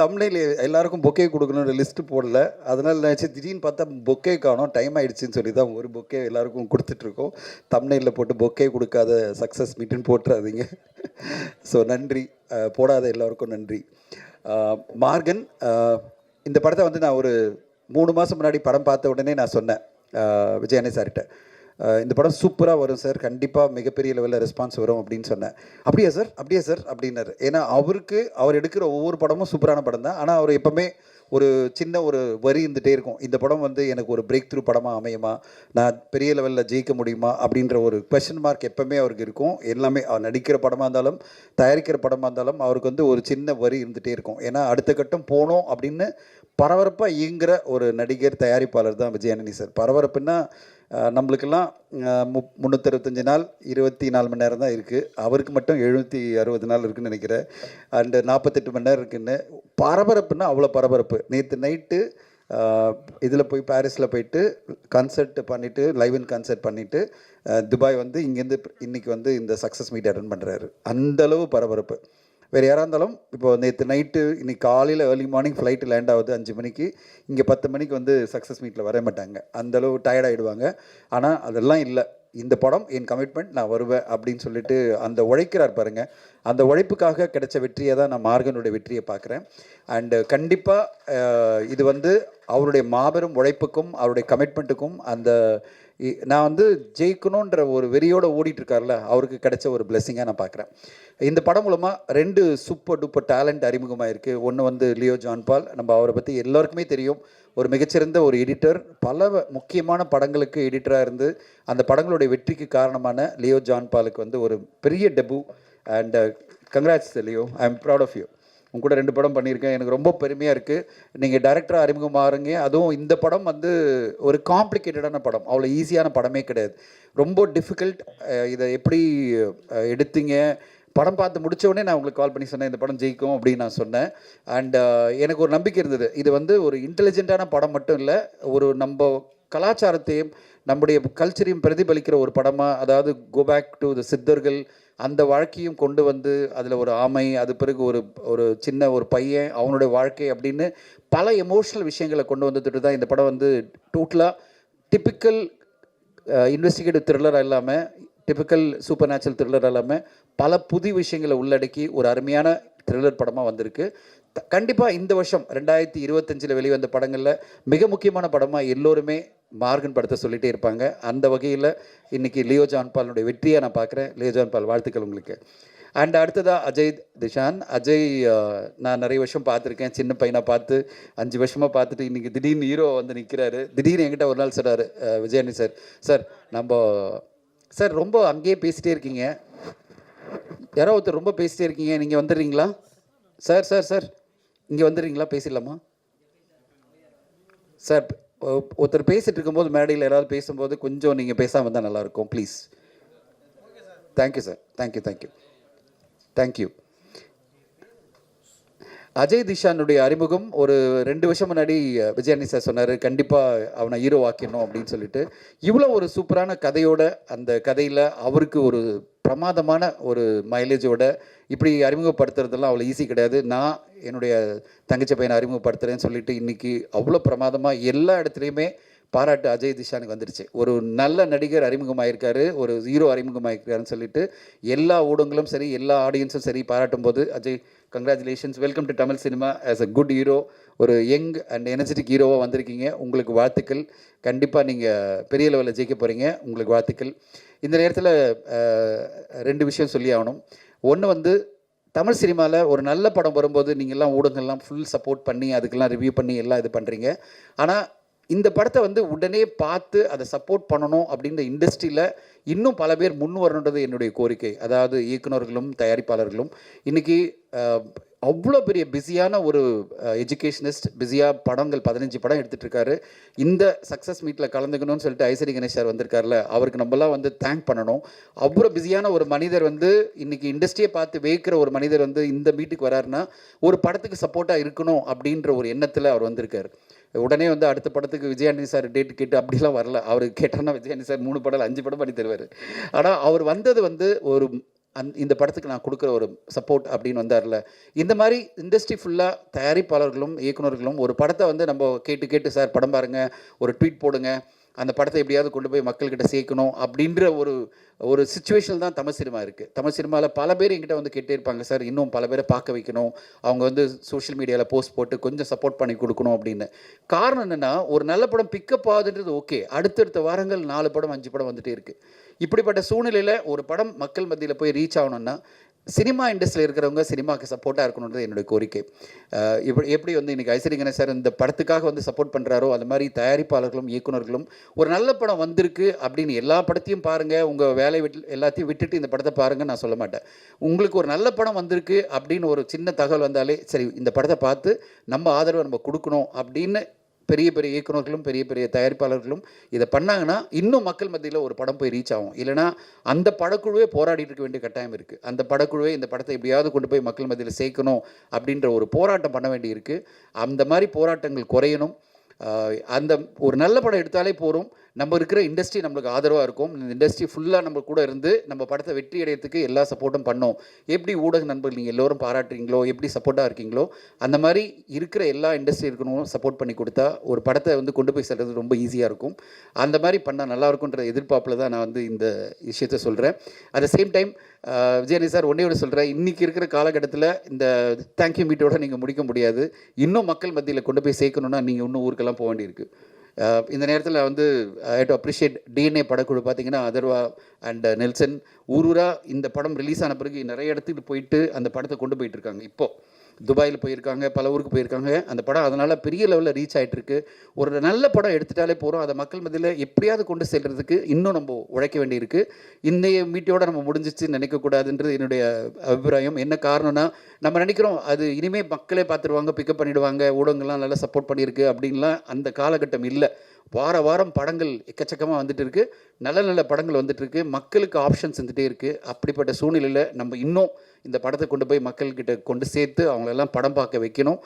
தமிழில் எல்லாருக்கும் பொக்கே கொடுக்கணுன்ற லிஸ்ட்டு போடல. அதனால் நினச்சி திடீர்னு பார்த்தா பொக்கே காணோம், டைம் ஆகிடுச்சின்னு சொல்லி தான் ஒரு பொக்கே எல்லாருக்கும் கொடுத்துட்ருக்கோம். தமிழில் போட்டு பொக்கே கொடுக்காத சக்ஸஸ் மீட்டுன்னு போட்டுறாதீங்க. ஸோ நன்றி, போடாத எல்லோருக்கும் நன்றி. மார்கன் இந்த படத்தை வந்து நான் ஒரு 3 மாதம் முன்னாடி படம் பார்த்த உடனே நான் சொன்னேன் விஜயானி சார்கிட்ட, இந்த படம் சூப்பராக வரும் சார், கண்டிப்பாக மிகப்பெரிய லெவலில் ரெஸ்பான்ஸ் வரும் அப்படின்னு சொன்னேன். அப்படியா சார் அப்படின்னாரு. ஏன்னா அவர் எடுக்கிற ஒவ்வொரு படமும் சூப்பரான படம் தான். ஆனால் அவர் எப்போவுமே ஒரு சின்ன ஒரு வரி இருந்துகிட்டே இருக்கும், இந்த படம் வந்து எனக்கு ஒரு பிரேக் த்ரூ படமாக அமையுமா, நான் பெரிய லெவலில் ஜெயிக்க முடியுமா அப்படின்ற ஒரு கொஸ்டின் மார்க் எப்போவுமே அவருக்கு இருக்கும். எல்லாமே அவர் நடிக்கிற படமாக இருந்தாலும் தயாரிக்கிற படமாக இருந்தாலும் அவருக்கு வந்து ஒரு சின்ன வரி இருந்துகிட்டே இருக்கும். ஏன்னா அடுத்த கட்டம் போனோம் அப்படின்னு பரபரப்பாக இயங்குகிற ஒரு நடிகர் தயாரிப்பாளர் தான் விஜய் ஆண்டனி சார். பரபரப்புன்னா நம்மளுக்கெல்லாம் 365 நாள் 24 மணி நேரம் தான் இருக்குது. அவருக்கு மட்டும் 760 நாள் இருக்குதுன்னு நினைக்கிறேன். அண்டு 48 மணி நேரம் இருக்குதுன்னு. பரபரப்புன்னா அவ்வளோ பரபரப்பு. நேற்று நைட்டு இதில் போய் பாரிஸில் போயிட்டு கன்சர்ட் பண்ணிவிட்டு லைவ் இன் கன்சர்ட் பண்ணிவிட்டு துபாய் வந்து இங்கேருந்து இன்றைக்கி வந்து இந்த சக்ஸஸ் மீட் அட்டன் பண்ணுறாரு. அந்தளவு பரபரப்பு. வேறு யாராக இருந்தாலும் இப்போ நேற்று நைட்டு இன்றைக்கி காலையில் ஏர்லி மார்னிங் ஃப்ளைட்டு லேண்ட் ஆகுது 5 மணிக்கு, இங்கே 10 மணிக்கு வந்து சக்ஸஸ் மீட்டில் வர மாட்டாங்க, அந்தளவு டயர்ட் ஆகிடுவாங்க. ஆனால் அதெல்லாம் இல்லை. இந்த படம் என் கமிட்மெண்ட், நான் வருவேன் அப்படின்னு சொல்லிட்டு அந்த உழைக்கிறார் பாருங்க. அந்த உழைப்புக்காக கிடைச்ச வெற்றியை தான் நான் மார்கனுடைய வெற்றியை பார்க்குறேன். அண்டு கண்டிப்பாக இது வந்து அவருடைய மாபெரும் உழைப்புக்கும் அவருடைய கமிட்மெண்ட்டுக்கும் அந்த நான் வந்து ஜெயிக்கணுன்ற ஒரு வெறியோடு ஓடிட்டுருக்கார்ல, அவருக்கு கிடைச்ச ஒரு பிளெஸிங்காக நான் பார்க்குறேன். இந்த படம் மூலமாக 2 சூப்பர் டூப்பர் டேலண்ட் அறிமுகமாக இருக்குது. ஒன்று வந்து லியோ ஜான் பால். நம்ம அவரை பற்றி எல்லாருக்குமே தெரியும். ஒரு மிகச்சிறந்த ஒரு எடிட்டர், பல முக்கியமான படங்களுக்கு எடிட்டராக இருந்து அந்த படங்களுடைய வெற்றிக்கு காரணமான லியோ ஜான் பாலுக்கு வந்து ஒரு பெரிய debut. And congrats Leo, I am proud of you. உங்க கூட 2 படம் பண்ணியிருக்கேன், எனக்கு ரொம்ப பெருமையாக இருக்குது. நீங்கள் டைரக்டராக அறிமுகமாகறீங்க. அதுவும் இந்த படம் வந்து ஒரு காம்ப்ளிகேட்டடான படம், அவ்வளோ ஈஸியான படமே கிடையாது. ரொம்ப டிஃபிகல்ட். இதை எப்படி எடுத்தீங்க? படம் பார்த்து முடித்தவொடனே நான் உங்களுக்கு கால் பண்ணி சொன்னேன் இந்த படம் ஜெயிக்கும் அப்படின்னு நான் சொன்னேன். அண்ட் எனக்கு ஒரு நம்பிக்கை இருந்தது, இது வந்து ஒரு இன்டெலிஜென்ட்டான படம் மட்டும் இல்லை, ஒரு நம்ம கலாச்சாரத்தையும் நம்முடைய கல்ச்சரையும் பிரதிபலிக்கிற ஒரு படமாக, அதாவது கோ பேக் டு த சித்தர்கள் அந்த வாழ்க்கையும் கொண்டு வந்து அதில் ஒரு ஆமை, அது பிறகு ஒரு சின்ன ஒரு பையன் அவனுடைய வாழ்க்கை அப்படின்னு பல எமோஷ்னல் விஷயங்களை கொண்டு வந்துட்டு தான் இந்த படம் வந்து டோட்டலாக டிப்பிக்கல் இன்வெஸ்டிகேட்டிவ் த்ரில்லர் இல்லாமல், டிப்பிக்கல் சூப்பர் நேச்சுரல் த்ரில்லர் இல்லாமல் பல புது விஷயங்களை உள்ளடக்கி ஒரு அருமையான த்ரில்லர் படமாக வந்திருக்கு. கண்டிப்பாக இந்த வருஷம் 2025 வெளிவந்த படங்களில் மிக முக்கியமான படமாக எல்லோருமே மார்கன் படத்தை சொல்லிகிட்டே இருப்பாங்க. அந்த வகையில் இன்றைக்கி லியோ ஜான் பாலுடைய வெற்றியை நான் பார்க்குறேன். லியோ ஜான் பால், வாழ்த்துக்கள் உங்களுக்கு. அண்ட் அடுத்ததாக அஜய் திஷான். அஜய் நான் நிறைய வருஷம் பார்த்துருக்கேன், சின்ன பையனை பார்த்து 5 வருஷமாக பார்த்துட்டு இன்றைக்கி திடீர்னு ஹீரோ வந்து நிற்கிறாரு. திடீர்னு என்கிட்ட ஒரு நாள் சொல்கிறார், விஜயானி சார் நம்ம சார் ரொம்ப அங்கேயே பேசிகிட்டே இருக்கீங்க, யாரோ ஒருத்தர் ரொம்ப பேசிகிட்டே இருக்கீங்க, நீங்கள் வந்துடுறீங்களா சார் இங்கே வந்துடுறீங்களா, பேசிடலாமா சார்? ஒருத்தர் பேசிகிட்டு இருக்கும்போது மேடையில் யாராவது பேசும்போது கொஞ்சம் நீங்கள் பேசாமல் தான் நல்லாயிருக்கும் please. Thank you sir, thank you. Ajay திஷானுடைய அறிமுகம் ஒரு 2 வருஷம் முன்னாடி விஜயானி சார் சொன்னார், கண்டிப்பாக அவனை ஹீரோ ஆக்கிடணும் அப்படின்னு சொல்லிட்டு. இவ்வளோ ஒரு சூப்பரான கதையோட, அந்த கதையில் அவருக்கு ஒரு பிரமாதமான ஒரு மைலேஜோட இப்படி அறிமுகப்படுத்துறதெல்லாம் அவ்வளோ ஈஸி கிடையாது. நான் என்னுடைய தங்கச்சி பையனை அறிமுகப்படுத்துகிறேன்னு சொல்லிட்டு இன்றைக்கி அவ்வளோ பிரமாதமாக எல்லா இடத்துலையுமே பாராட்டு அஜய் திஷானுக்கு வந்துடுச்சு. ஒரு நல்ல நடிகர் அறிமுகமாயிருக்காரு, ஒரு ஹீரோ அறிமுகமாயிருக்காருன்னு சொல்லிட்டு எல்லா ஊடகங்களும் சரி, எல்லா ஆடியன்ஸும் சரி பாராட்டும் போது, Ajay congratulations, welcome to Tamil cinema as a good hero. ஒரு யங் அண்ட் எனர்ஜெட்டிக் ஹீரோவாக வந்திருக்கீங்க, உங்களுக்கு வாழ்த்துக்கள். கண்டிப்பாக நீங்கள் பெரிய லெவலில் ஜெயிக்க போகிறீங்க, உங்களுக்கு வாழ்த்துக்கள். இந்த நேரத்தில் 2 விஷயம் சொல்லி ஆகணும். ஒன்று வந்து தமிழ் சினிமாவில் ஒரு நல்ல படம் வரும்போது நீங்கள்லாம் ஊடகங்கள்லாம் ஃபுல் சப்போர்ட் பண்ணி அதுக்கெல்லாம் ரிவ்யூ பண்ணி எல்லாம் இது பண்ணுறீங்க. ஆனால் இந்த படத்தை வந்து உடனே பார்த்து அதை சப்போர்ட் பண்ணணும் அப்படின்ற இண்டஸ்ட்ரியில் இன்னும் பல பேர் முன் வரணுன்றது என்னுடைய கோரிக்கை. அதாவது இயக்குநர்களும் தயாரிப்பாளர்களும் இன்றைக்கி அவ்வளோ பெரிய பிஸியான ஒரு எஜுகேஷனிஸ்ட், பிஸியாக படங்கள் 15 படம் எடுத்துகிட்டு இருக்காரு. இந்த சக்ஸஸ் மீட்டில் கலந்துக்கணும்னு சொல்லிட்டு ஐசரி கணேஷ் சார் வந்திருக்காருல, அவருக்கு நம்மளாம் வந்து தேங்க் பண்ணணும். அவ்வளோ பிஸியான ஒரு மனிதர் வந்து இன்றைக்கி இண்டஸ்ட்ரியை பார்த்து வேய்க்கிற ஒரு மனிதர் வந்து இந்த மீட்டுக்கு வராருன்னா ஒரு படத்துக்கு சப்போர்ட்டாக இருக்கணும் அப்படின்ற ஒரு எண்ணத்தில் அவர் வந்திருக்கார். உடனே வந்து அடுத்த படத்துக்கு விஜயானி சார் டேட் கேட்டு அப்படிலாம் வரல. அவர் கேட்டோன்னா விஜயானி சார் 3 படம் 5 படம் பண்ணி தருவார். ஆனால் அவர் வந்தது வந்து ஒரு இந்த படத்துக்கு நான் கொடுக்குற ஒரு சப்போர்ட் அப்படின்னு வந்தார்ல. இந்த மாதிரி இண்டஸ்ட்ரி ஃபுல்லாக தயாரிப்பாளர்களும் இயக்குநர்களும் ஒரு படத்தை வந்து நம்ம கேட்டு சார் படம் பாருங்கள், ஒரு ட்வீட் போடுங்க, அந்த படத்தை எப்படியாவது கொண்டு போய் மக்கள்கிட்ட சேர்க்கணும் அப்படின்ற ஒரு சுச்சுவேஷன் தான் தமிழ் சினிமா இருக்குது. தமிழ் சினிமாவில் பல பேர் என்கிட்ட வந்து கேட்டே இருப்பாங்க, சார் இன்னும் பல பேரை பார்க்க வைக்கணும், அவங்க வந்து சோஷியல் மீடியாவில் போஸ்ட் போட்டு கொஞ்சம் சப்போர்ட் பண்ணி கொடுக்கணும் அப்படின்னு. காரணம் என்னென்னா, ஒரு நல்ல படம் பிக்கப் ஆகுதுன்றது ஓகே, அடுத்தடுத்த வாரங்கள் 4 படம் 5 படம் வந்துகிட்டே இருக்குது. இப்படிப்பட்ட சூழ்நிலையில் ஒரு படம் மக்கள் மத்தியில் போய் ரீச் ஆகணும்னா சினிமா இண்டஸ்ட்ரியில் இருக்கிறவங்க சினிமாவுக்கு சப்போர்ட்டாக இருக்கணுன்றது என்னுடைய கோரிக்கை. எப்படி வந்து இன்றைக்கி ஐசரி கணேஷ் சார் இந்த படத்துக்காக வந்து சப்போர்ட் பண்ணுறாரோ, அது மாதிரி தயாரிப்பாளர்களும் இயக்குநர்களும் ஒரு நல்ல படம் வந்திருக்கு அப்படின்னு எல்லா படத்தையும் பாருங்கள், உங்கள் வேலையை எல்லாத்தையும் விட்டுட்டு இந்த படத்தை பாருங்கள் நான் சொல்ல மாட்டேன். உங்களுக்கு ஒரு நல்ல படம் வந்திருக்கு அப்படின்னு ஒரு சின்ன தகவல் வந்தாலே சரி, இந்த படத்தை பார்த்து நம்ம ஆதரவை நம்ம கொடுக்கணும் அப்படின்னு பெரிய பெரிய இயக்குநர்களும் பெரிய பெரிய தயாரிப்பாளர்களும் இதை பண்ணாங்கன்னா இன்னும் மக்கள் மத்தியில் ஒரு படம் போய் ரீச் ஆகும். இல்லைனா அந்த படக்குழுவே போராடிட்டு இருக்க வேண்டிய கட்டாயம் இருக்குது. அந்த படக்குழுவே இந்த படத்தை எப்படியாவது கொண்டு போய் மக்கள் மத்தியில் சேர்க்கணும் அப்படின்ற ஒரு போராட்டம் பண்ண வேண்டி இருக்குது. அந்த மாதிரி போராட்டங்கள் குறையணும். அந்த ஒரு நல்ல படம் எடுத்தாலே போகிறோம், நம்ம இருக்கிற இண்டஸ்ட்ரி நம்மளுக்கு ஆதரவாக இருக்கும். இந்த இண்டஸ்ட்ரி ஃபுல்லாக நம்ம கூட இருந்து நம்ம படத்தை வெற்றி அடையறதுக்கு எல்லா சப்போர்ட்டும் பண்ணோம். எப்படி ஊடக நண்பர்கள் நீங்கள் எல்லோரும் பாராட்டுறீங்களோ, எப்படி சப்போர்ட்டாக இருக்கீங்களோ, அந்த மாதிரி இருக்கிற எல்லா இண்டஸ்ட்ரி இருக்கணும் சப்போர்ட் பண்ணி கொடுத்தா ஒரு படத்தை வந்து கொண்டு போய் செல்வது ரொம்ப ஈஸியாக இருக்கும். அந்த மாதிரி பண்ணால் நல்லாயிருக்குன்ற எதிர்பார்ப்பில் தான் நான் வந்து இந்த விஷயத்தை சொல்கிறேன். அட் த சேம் டைம் விஜயனி சார் ஒன்றே ஒன்று சொல்கிறேன், இன்றைக்கி இருக்கிற காலகட்டத்தில் இந்த தேங்க்யூ மீட்டோட நீங்கள் முடிக்க முடியாது. இன்னும் மக்கள் மத்தியில் கொண்டு போய் சேர்க்கணுன்னா நீங்கள் இன்னும் ஊருக்கெல்லாம் போக வேண்டியிருக்கு. இந்த நேரத்தில் வந்து ஐ டு அப்ரிஷியேட் டிஎன்ஏ படக்குழு பார்த்தீங்கன்னா அதர்வா அண்ட் நெல்சன் ஊரூராக இந்த படம் ரிலீஸ் ஆன பிறகு நிறைய இடத்துக்கு போயிட்டு அந்த படத்தை கொண்டு போயிட்டுருக்காங்க. இப்போது துபாயில் போயிருக்காங்க, பல ஊருக்கு போயிருக்காங்க. அந்த படம் அதனால் பெரிய லெவலில் ரீச் ஆகிட்டுருக்கு. ஒரு நல்ல படம் எடுத்துட்டாலே போகிறோம், அதை மக்கள் மத்தியில் எப்படியாவது கொண்டு செல்கிறதுக்கு இன்னும் நம்ம உழைக்க வேண்டியிருக்கு. இன்றைய மீட்டோடு நம்ம முடிஞ்சிச்சு நினைக்கக்கூடாதுன்றது என்னுடைய அபிப்பிராயம். என்ன காரணம்னா, நம்ம நினைக்கிறோம் அது இனிமேல் மக்களே பார்த்துருவாங்க, பிக்கப் பண்ணிவிடுவாங்க, ஊடகங்கள்லாம் நல்லா சப்போர்ட் பண்ணியிருக்கு அப்படின்லாம் அந்த காலகட்டம் இல்லை. வாரம் படங்கள் எக்கச்சக்கமாக வந்துட்டு இருக்குது, நல்ல நல்ல படங்கள் வந்துட்டுருக்கு, மக்களுக்கு ஆப்ஷன்ஸ் வந்துகிட்டே இருக்குது. அப்படிப்பட்ட சூழ்நிலையில் நம்ம இன்னும் இந்த படத்தை கொண்டு போய் மக்கள்கிட்ட கொண்டு சேர்த்து அவங்களெல்லாம் படம் பார்க்க வைக்கணும்.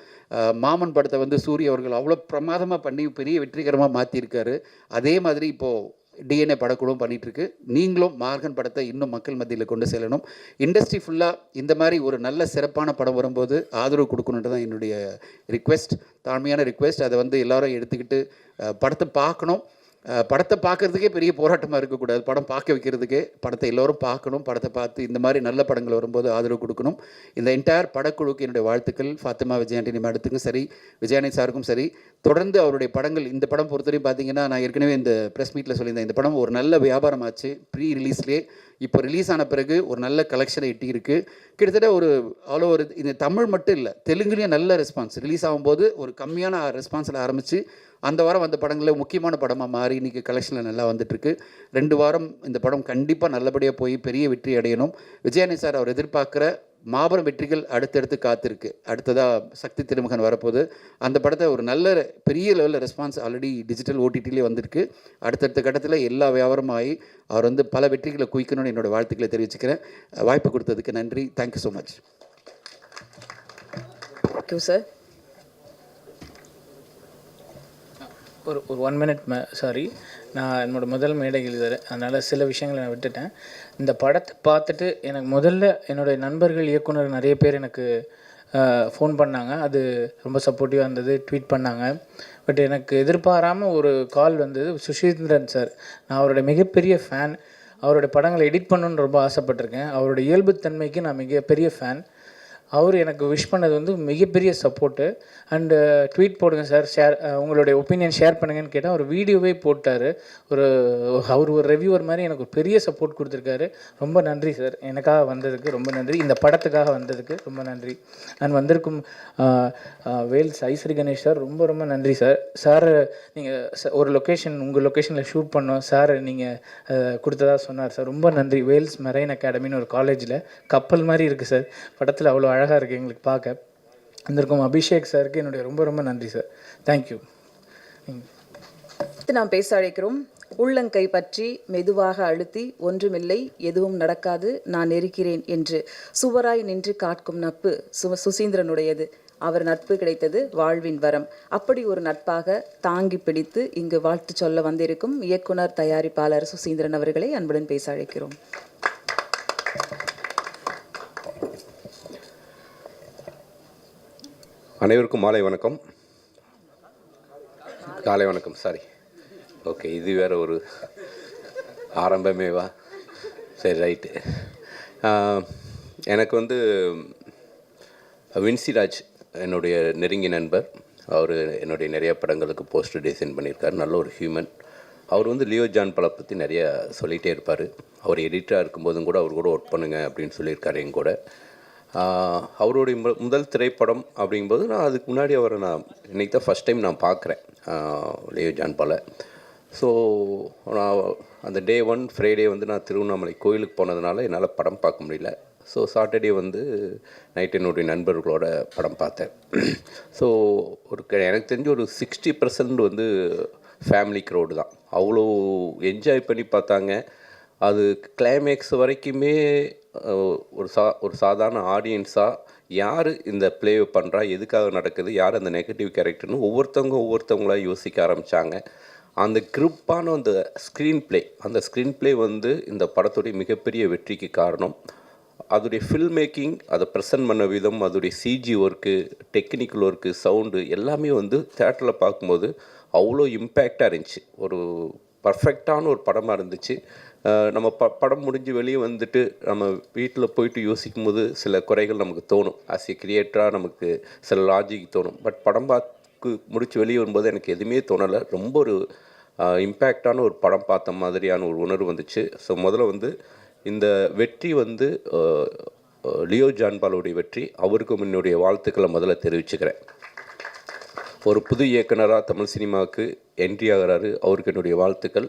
மாமன் படத்தை வந்து சூரிய அவர்கள் அவ்வளோ பிரமாதமாக பண்ணி பெரிய வெற்றிகரமாக மாற்றிருக்காரு. அதே மாதிரி இப்போது டிஎன்ஏ படக்குழுவும் பண்ணிகிட்ருக்கு. நீங்களும் மார்கன் படத்தை இன்னும் மக்கள் மத்தியில் கொண்டு செல்லணும். இண்டஸ்ட்ரி ஃபுல்லாக இந்த மாதிரி ஒரு நல்ல சிறப்பான படம் வரும்போது ஆதரவு கொடுக்கணுன்றது தான் என்னுடைய ரிக்வெஸ்ட், தாழ்மையான ரிக்வெஸ்ட். அதை வந்து எல்லோரும் எடுத்துக்கிட்டு படத்தை பார்க்கணும். படத்தை பார்க்குறதுக்கே பெரிய போராட்டமாக இருக்கக்கூடாது, படம் பார்க்க வைக்கிறதுக்கே படத்தை எல்லோரும் பார்க்கணும். படத்தை பார்த்து இந்த மாதிரி நல்ல படங்கள் வரும்போது ஆதரவு கொடுக்கணும். இந்த என்டையர் படக்குழுக்கு என்னுடைய வாழ்த்துக்கள். ஃபாத்திமா விஜயாண்டனி மேடத்துக்கும் சரி, விஜயானி சாருக்கும் சரி, தொடர்ந்து அவருடைய படங்கள் இந்த படம் பொறுத்தவரையும் பார்த்தீங்கன்னா, நான் ஏற்கனவே இந்த ப்ரெஸ் மீட்டில் சொல்லியிருந்தேன், இந்த படம் ஒரு நல்ல வியாபாரம் ஆச்சு ப்ரீ ரிலீஸ்லேயே. இப்போ ரிலீஸ் ஆன பிறகு ஒரு நல்ல கலெக்ஷனை எட்டியிருக்கு. கிட்டத்தட்ட ஒரு ஆல் ஓவர் இந்த தமிழ் மட்டும் இல்லை, தெலுங்குலேயும் நல்ல ரெஸ்பான்ஸ். ரிலீஸ் ஆகும்போது ஒரு கம்மியான ரெஸ்பான்ஸில் ஆரம்பித்து அந்த வாரம் வந்த படங்களில் முக்கியமான படமாக மாறி இன்றைக்கி கலெக்ஷனில் நல்லா வந்துட்டுருக்கு. 2 வாரம் இந்த படம் கண்டிப்பாக நல்லபடியாக போய் பெரிய வெற்றி அடையணும். விஜயானி சார் அவர் எதிர்பார்க்குற மாபெரும் வெற்றிகள் அடுத்தடுத்து காத்திருக்கு. அடுத்ததாக சக்தி திருமகன் வரப்போகுது. அந்த படத்தை ஒரு நல்ல பெரிய லெவலில் ரெஸ்பான்ஸ் ஆல்ரெடி டிஜிட்டல் ஓடிடிலே வந்திருக்கு. அடுத்தடுத்த கட்டத்தில் எல்லா வியாபாரமும் ஆகி அவர் வந்து பல வெற்றிகளை குவிக்கணும்னு என்னோடய வாழ்த்துக்களை தெரிவிச்சுக்கிறேன். வாய்ப்பு கொடுத்ததுக்கு நன்றி. Thank you so much. Thank you sir. ஒரு 1 மினிட் சாரி, நான் என்னோடய முதல் மேடை எழுதுறேன், அதனால் சில விஷயங்களை நான் விட்டுட்டேன். இந்த படத்தை பார்த்துட்டு எனக்கு முதல்ல என்னுடைய நண்பர்கள், இயக்குனர் நிறைய பேர் எனக்கு ஃபோன் பண்ணாங்க. அது ரொம்ப சப்போர்ட்டிவாக இருந்தது, ட்வீட் பண்ணாங்க. பட் எனக்கு எதிர்பாராமல் ஒரு கால் வந்தது. சுசீந்திரன் சார், நான் அவருடைய மிகப்பெரிய ஃபேன். அவருடைய படங்களை எடிட் பண்ணணுன்னு ரொம்ப ஆசைப்பட்டிருக்கேன். அவருடைய இயல்புத்தன்மைக்கு நான் மிகப்பெரிய ஃபேன். அவர் எனக்கு விஷ் பண்ணது வந்து மிகப்பெரிய சப்போர்ட்டு. அண்டு ட்வீட் போடுங்க சார், ஷேர் உங்களுடைய ஒப்பீனியன் ஷேர் பண்ணுங்கன்னு கேட்டால் அவர் வீடியோவே போட்டார். அவர் ஒரு ரிவ்யூவர் மாதிரி எனக்கு ஒரு பெரிய சப்போர்ட் கொடுத்துருக்காரு. ரொம்ப நன்றி சார், எனக்காக வந்ததுக்கு ரொம்ப நன்றி, இந்த படத்துக்காக வந்ததுக்கு ரொம்ப நன்றி. நான் வந்திருக்கும் வேல்ஸ் ஐஸ்வரி கணேஷ் சார், ரொம்ப ரொம்ப நன்றி சார். சார் நீங்கள் ஒரு லொக்கேஷன் உங்கள் லொக்கேஷனில் ஷூட் பண்ணோம் சார், நீங்கள் கொடுத்ததா சொன்னார் சார், ரொம்ப நன்றி. வேல்ஸ் மெரைன் அகாடமின்னு ஒரு காலேஜில் கப்பல் மாதிரி இருக்குது சார், படத்தில் அவ்வளோ அழகாக இருக்குது எங்களுக்கு பார்க்க. வந்திருக்கும் அபிஷேக் சாருக்கு என்னுடைய ரொம்ப ரொம்ப நன்றி சார். தேங்க்யூ. நாம் பேச அழைக்கிறோம். உள்ளங்கை பற்றி மெதுவாக அழுத்தி ஒன்றுமில்லை எதுவும் நடக்காது நான் இருக்கிறேன் என்று சுவராய் நின்று காட்கும் நட்பு சுசீந்திரனுடையது. அவர் நட்பு கிடைத்தது வாழ்வின் வரம். அப்படி ஒரு நட்பாக தாங்கி பிடித்து இங்கு வாழ்த்து சொல்ல வந்திருக்கும் இயக்குனர் தயாரிப்பாளர் சுசீந்திரன் அவர்களை அன்புடன் பேச அழைக்கிறோம். அனைவருக்கும் மாலை வணக்கம். காலை வணக்கம், சாரி. ஓகே, இது வேறு ஒரு ஆரம்பமேவா? சரி, ரைட்டு. எனக்கு வந்து வின்சிராஜ் என்னுடைய நெருங்கிய நண்பர். அவர் என்னுடைய நிறைய படங்களுக்கு போஸ்டர் டிசைன் பண்ணியிருக்கார். நல்ல ஒரு ஹியூமன். அவர் வந்து லியோ ஜான் படம் பற்றி நிறையா சொல்லிகிட்டே இருப்பார். அவர் எடிட்டராக இருக்கும்போதும் கூட அவர் கூட ஒர்க் பண்ணுங்க அப்படின்னு சொல்லியிருக்காரு என் கூட. அவருடைய முதல் திரைப்படம் அப்படிங்கும்போது நான் அதுக்கு முன்னாடி அவரை நான் இன்றைக்கி தான் ஃபஸ்ட் டைம் நான் பார்க்குறேன் லியோ ஜான் பாலை. ஸோ நான் அந்த டே 1 ஃப்ரைடே வந்து நான் திருவண்ணாமலை கோயிலுக்கு போனதுனால என்னால் படம் பார்க்க முடியல. ஸோ சாட்டர்டே வந்து நைட் என்னுடைய நண்பர்களோட படம் பார்த்தேன். ஸோ எனக்கு தெரிஞ்சு ஒரு 60% வந்து ஃபேமிலி க்ரௌடு தான். அவ்வளோ என்ஜாய் பண்ணி பார்த்தாங்க. அது கிளைமேக்ஸ் வரைக்குமே ஒரு சாதாரண ஆடியன்ஸாக யார் இந்த ப்ளேவை பண்ணுறா, எதுக்காக நடக்குது, யார் அந்த நெகட்டிவ் கேரக்டர்னு ஒவ்வொருத்தவங்களாக யோசிக்க ஆரம்பித்தாங்க. அந்த கிரிப்பான அந்த ஸ்க்ரீன் ப்ளே வந்து இந்த படத்துடைய மிகப்பெரிய வெற்றிக்கு காரணம். அதோடைய ஃபில்ம் மேக்கிங், அதை ப்ரெசென்ட் பண்ண விதம், அதோடைய CG work, technical work, sound எல்லாமே வந்து தேட்டரில் பார்க்கும்போது அவ்வளோ இம்பேக்டாக இருந்துச்சு. ஒரு பர்ஃபெக்டான ஒரு படமாக இருந்துச்சு. நம்ம படம் முடிஞ்சு வெளியே வந்துட்டு நம்ம வீட்டில் போயிட்டு யோசிக்கும் போது சில குறைகள் நமக்கு தோணும். ஆஸ் ஏ கிரியேட்டராக நமக்கு சில லாஜிக் தோணும். பட் படம் பார்த்து முடித்து வெளியே வரும்போது எனக்கு எதுவுமே தோணலை. ரொம்ப ஒரு இம்பேக்டான ஒரு படம் பார்த்த மாதிரியான ஒரு உணர்வு வந்துச்சு. ஸோ முதல்ல வந்து இந்த வெற்றி வந்து லியோ ஜான்பாலுடைய வெற்றி. அவருக்கு என்னுடைய வாழ்த்துக்களை முதல்ல தெரிவிச்சுக்கிறேன். ஒரு புது இயக்குனராக தமிழ் சினிமாவுக்கு என்ட்ரி ஆகிறாரு, அவருக்கு என்னுடைய வாழ்த்துக்கள்.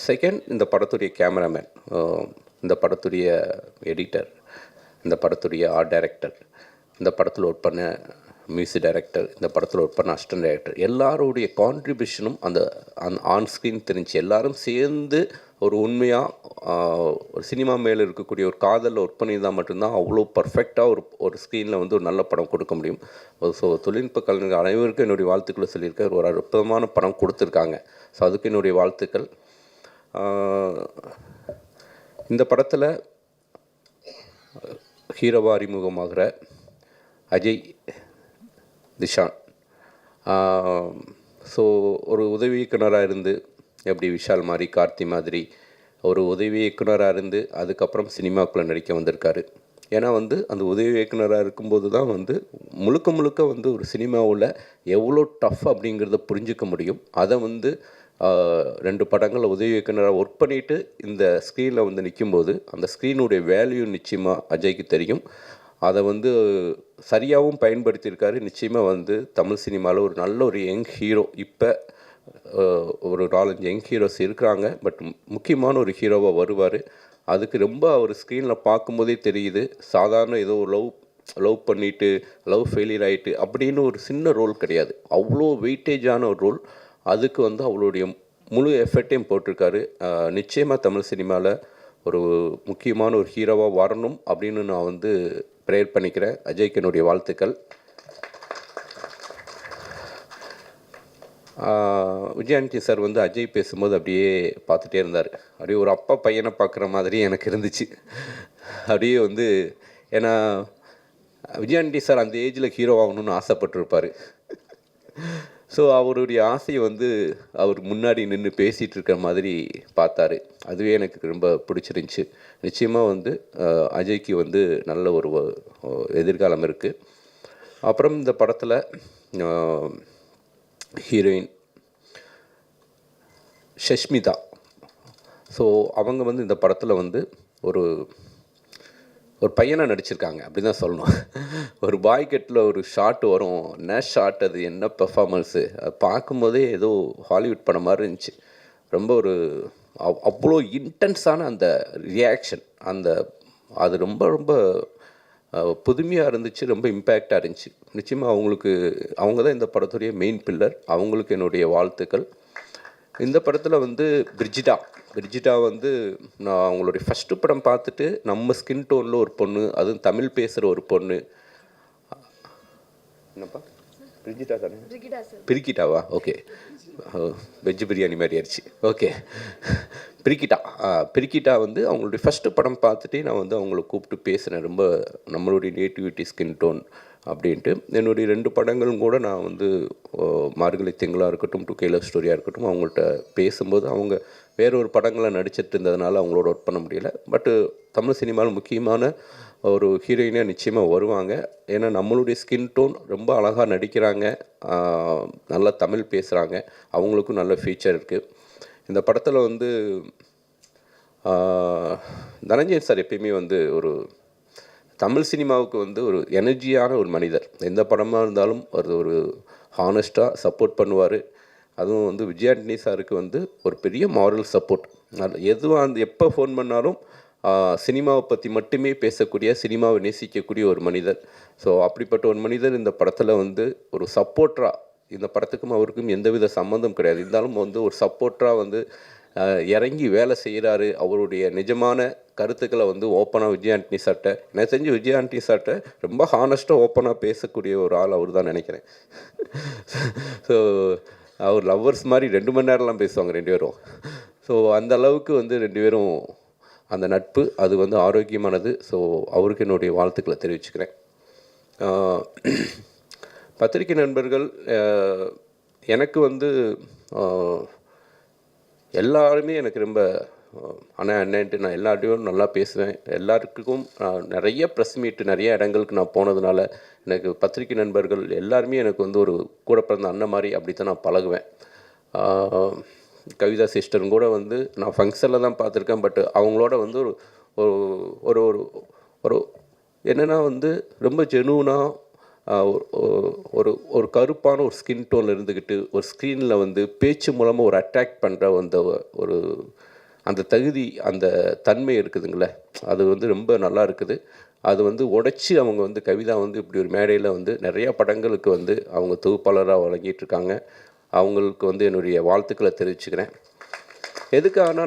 செகண்ட், இந்த படத்துடைய கேமராமேன், இந்த படத்துடைய எடிட்டர், இந்த படத்துடைய ஆர்ட் டைரக்டர், இந்த படத்தில் ஒர்க் பண்ண மியூசிக் டைரக்டர், இந்த படத்தில் ஒர்க் பண்ண அசிஸ்டன்ட் டைரக்டர், எல்லாருடைய கான்ட்ரிபியூஷனும் அந்த ஆன் ஸ்க்ரீன் தெரிஞ்சு எல்லாரும் சேர்ந்து ஒரு உண்மையாக ஒரு சினிமா மேலே இருக்கக்கூடிய ஒரு காதலில் ஒர்க் பண்ணியிருந்தால் மட்டும்தான் அவ்வளோ பர்ஃபெக்டாக ஒரு ஸ்க்ரீனில் வந்து ஒரு நல்ல படம் கொடுக்க முடியும். ஸோ தொழில்நுட்ப கலைஞர்கள் அனைவருக்கும் என்னுடைய வாழ்த்துக்களை சொல்லியிருக்காரு. ஒரு அற்புதமான படம் கொடுத்துருக்காங்க. ஸோ அதுக்கு என்னுடைய வாழ்த்துக்கள். இந்த படத்தில் ஹீரோவாக அறிமுகமாகிற அஜய் திஷான், ஸோ ஒரு உதவி இயக்குனராக இருந்து எப்படி விஷால் மாதிரி, கார்த்தி மாதிரி ஒரு உதவி இயக்குனராக இருந்து அதுக்கப்புறம் சினிமாக்குள்ளே நடிக்க வந்திருக்காரு. ஏன்னா வந்து அந்த உதவி இயக்குனராக இருக்கும்போது தான் வந்து முழுக்க வந்து ஒரு சினிமாவில் எவ்வளோ டஃப் அப்படிங்கிறத புரிஞ்சிக்க முடியும். அதை வந்து 2 படங்களில் உதவி இயக்குனராக ஒர்க் பண்ணிவிட்டு இந்த ஸ்க்ரீனில் வந்து நிற்கும்போது அந்த ஸ்க்ரீனுடைய வேல்யூ நிச்சயமாக அஜய்க்கு தெரியும். அதை வந்து சரியாகவும் பயன்படுத்தியிருக்காரு. நிச்சயமாக வந்து தமிழ் சினிமாவில் ஒரு நல்ல ஒரு யங் ஹீரோ, இப்போ ஒரு 4-5 யங் ஹீரோஸ் இருக்கிறாங்க. பட் முக்கியமான ஒரு ஹீரோவாக வருவார். அதுக்கு ரொம்ப அவர் ஸ்க்ரீனில் பார்க்கும்போதே தெரியுது. சாதாரண ஏதோ லவ் பண்ணிவிட்டு லவ் ஃபெயிலியர் ஆகிட்டு அப்படின்னு ஒரு சின்ன ரோல் கிடையாது. அவ்வளோ வெயிட்டேஜான ஒரு ரோல். அதுக்கு வந்து அவளுடைய முழு எஃபர்ட்டையும் போட்டிருக்காரு. நிச்சயமாக தமிழ் சினிமாவில் ஒரு முக்கியமான ஒரு ஹீரோவாக வரணும் அப்படின்னு நான் வந்து ப்ரேயர் பண்ணிக்கிறேன். அஜய்க்கு என்னுடைய வாழ்த்துக்கள். விஜயாண்டி சார் வந்து அஜய் பேசும்போது அப்படியே பார்த்துட்டே இருந்தார். அப்படியே ஒரு அப்பா பையனை பார்க்குற மாதிரி எனக்கு இருந்துச்சு. அப்படியே வந்து ஏன்னா விஜயாண்டி சார் அந்த ஏஜில் ஹீரோ ஆகணும்னு ஆசைப்பட்டிருப்பார். ஸோ அவருடைய ஆசையை வந்து அவர் முன்னாடி நின்று பேசிகிட்டு இருக்கிற மாதிரி பார்த்தாரு. அதுவே எனக்கு ரொம்ப பிடிச்சிருந்துச்சி. நிச்சயமாக வந்து அஜய்க்கு வந்து நல்ல ஒரு எதிர்காலம் இருக்குது. அப்புறம் இந்த படத்தில் ஹீரோயின் ஷஷ்மிதா, ஸோ அவங்க வந்து இந்த படத்தில் வந்து ஒரு பையனாக நடிச்சிருக்காங்க அப்படி தான் சொல்லணும். ஒரு பாய்கட்டில் ஒரு ஷாட் வரும், என்ன ஷாட் அது, என்ன பெர்ஃபார்மன்ஸு, அது பார்க்கும்போதே ஏதோ ஹாலிவுட் படம் மாதிரி இருந்துச்சு. ரொம்ப ஒரு அவ்வளோ இன்டென்ஸான அந்த ரியாக்ஷன், அது ரொம்ப புதுமையாக இருந்துச்சு, ரொம்ப இம்பேக்டாக இருந்துச்சு. நிச்சயமாக அவங்க தான் இந்த படத்துடைய மெயின் பில்லர். அவங்களுக்கு என்னுடைய வாழ்த்துக்கள். இந்த படத்தில் வந்து பிரிஜிட்டா வந்து நான் அவங்களுடைய ஃபஸ்ட்டு படம் பார்த்துட்டு நம்ம ஸ்கின் டோனில் ஒரு பொண்ணு, அதுவும் தமிழ் பேசுகிற ஒரு பொண்ணு. என்னப்பா பிரிஜிட்டா தானே? பிரிக்கிட்டாவா? ஓகே, வெஜ் பிரியாணி மாதிரி ஆயிடுச்சு. ஓகே, பிரிக்கிட்டா வந்து அவங்களுடைய ஃபஸ்ட்டு படம் பார்த்துட்டு நான் வந்து அவங்கள கூப்பிட்டு பேசினேன். ரொம்ப நம்மளுடைய நேட்டிவிட்டி ஸ்கின் டோன் அப்படின்ட்டு. என்னுடைய 2 படங்களும் கூட நான் வந்து மார்கழி திங்களாக இருக்கட்டும், டு கேலர் ஸ்டோரியாக இருக்கட்டும், அவங்கள்ட்ட பேசும்போது அவங்க வேற ஒரு படங்களை நடிச்சிட்டு இருந்ததுனால அவங்களோட ஒர்க் பண்ண முடியல. பட்டு தமிழ் சினிமாவில் முக்கியமான ஒரு ஹீரோயினாக நிச்சயமாக வருவாங்க. ஏன்னா நம்மளுடைய ஸ்கின் டோன், ரொம்ப அழகாக நடிக்கிறாங்க, நல்லா தமிழ் பேசுகிறாங்க, அவங்களுக்கும் நல்ல ஃபீச்சர் இருக்குது. இந்த படத்தில் வந்து தனஞ்சயன் சார் எப்பயுமே வந்து ஒரு தமிழ் சினிமாவுக்கு வந்து ஒரு எனர்ஜியான ஒரு மனிதர். எந்த படமாக இருந்தாலும் ஒரு ஹானஸ்ட்டாக சப்போர்ட் பண்ணுவார். அதுவும் வந்து விஜயாண்டனி சாருக்கு வந்து ஒரு பெரிய மாரல் சப்போர்ட். எதுவாக எப்போ ஃபோன் பண்ணாலும் சினிமாவை பற்றி மட்டுமே பேசக்கூடிய, சினிமாவை நேசிக்கக்கூடிய ஒரு மனிதர். ஸோ அப்படிப்பட்ட ஒரு மனிதர் இந்த படத்தில் வந்து ஒரு சப்போர்ட்டராக, இந்த படத்துக்கும் அவருக்கும் எந்தவித சம்மந்தம் கிடையாது, இருந்தாலும் வந்து ஒரு சப்போர்ட்டராக வந்து இறங்கி வேலை செய்கிறாரு. அவருடைய நிஜமான கருத்துக்களை வந்து ஓப்பனாக விஜயாண்டனி சார்ட்ட, எனக்கு தெரிஞ்சு விஜயாண்டனி சார்ட்ட ரொம்ப ஹானஸ்ட்டாக ஓப்பனாக பேசக்கூடிய ஒரு ஆள் அவர் தான் நினைக்கிறேன். ஸோ அவர் லவ்வர்ஸ் மாதிரி 2 மணி நேரம்லாம் பேசுவாங்க 2 பேரும். ஸோ அந்த அளவுக்கு வந்து 2 பேரும் அந்த நட்பு அது வந்து ஆரோக்கியமானது. ஸோ அவருக்கு என்னுடைய வாழ்த்துக்களை தெரிவிச்சுக்கிறேன். பத்திரிகை நண்பர்கள் எனக்கு வந்து எல்லாருமே எனக்கு ரொம்ப அண்ணன்ட்டு நான் எல்லார்ட்டையும் நல்லா பேசுவேன். எல்லாருக்கும் நிறைய ப்ரெஸ் மீட்டு நிறைய இடங்களுக்கு நான் போனதுனால எனக்கு பத்திரிகை நண்பர்கள் எல்லாருமே எனக்கு வந்து ஒரு கூட பிறந்த அண்ணன் மாதிரி அப்படி தான் நான் பழகுவேன். கவிதா சிஸ்டரும் கூட வந்து நான் ஃபங்க்ஷனில் தான் பார்த்துருக்கேன். பட் அவங்களோட வந்து ஒரு ஒரு ஒரு என்னென்னா வந்து ரொம்ப ஜெனூனாக ஒரு ஒரு கருப்பான ஒரு ஸ்கின் டோனில் இருந்துக்கிட்டு ஒரு ஸ்க்ரீனில் வந்து பேச்சு மூலமாக ஒரு அட்ராக்ட் பண்ணுற அந்த தகுதி அந்த தன்மை இருக்குதுங்களே, அது வந்து ரொம்ப நல்லா இருக்குது. அது வந்து உடைச்சி அவங்க வந்து கவிதா வந்து இப்படி ஒரு மேடையில் வந்து நிறையா படங்களுக்கு வந்து அவங்க தொகுப்பாளராக வழங்கிட்டுருக்காங்க. அவங்களுக்கு வந்து என்னுடைய வாழ்த்துக்களை தெரிவிச்சுக்கிறேன். எதுக்காகனா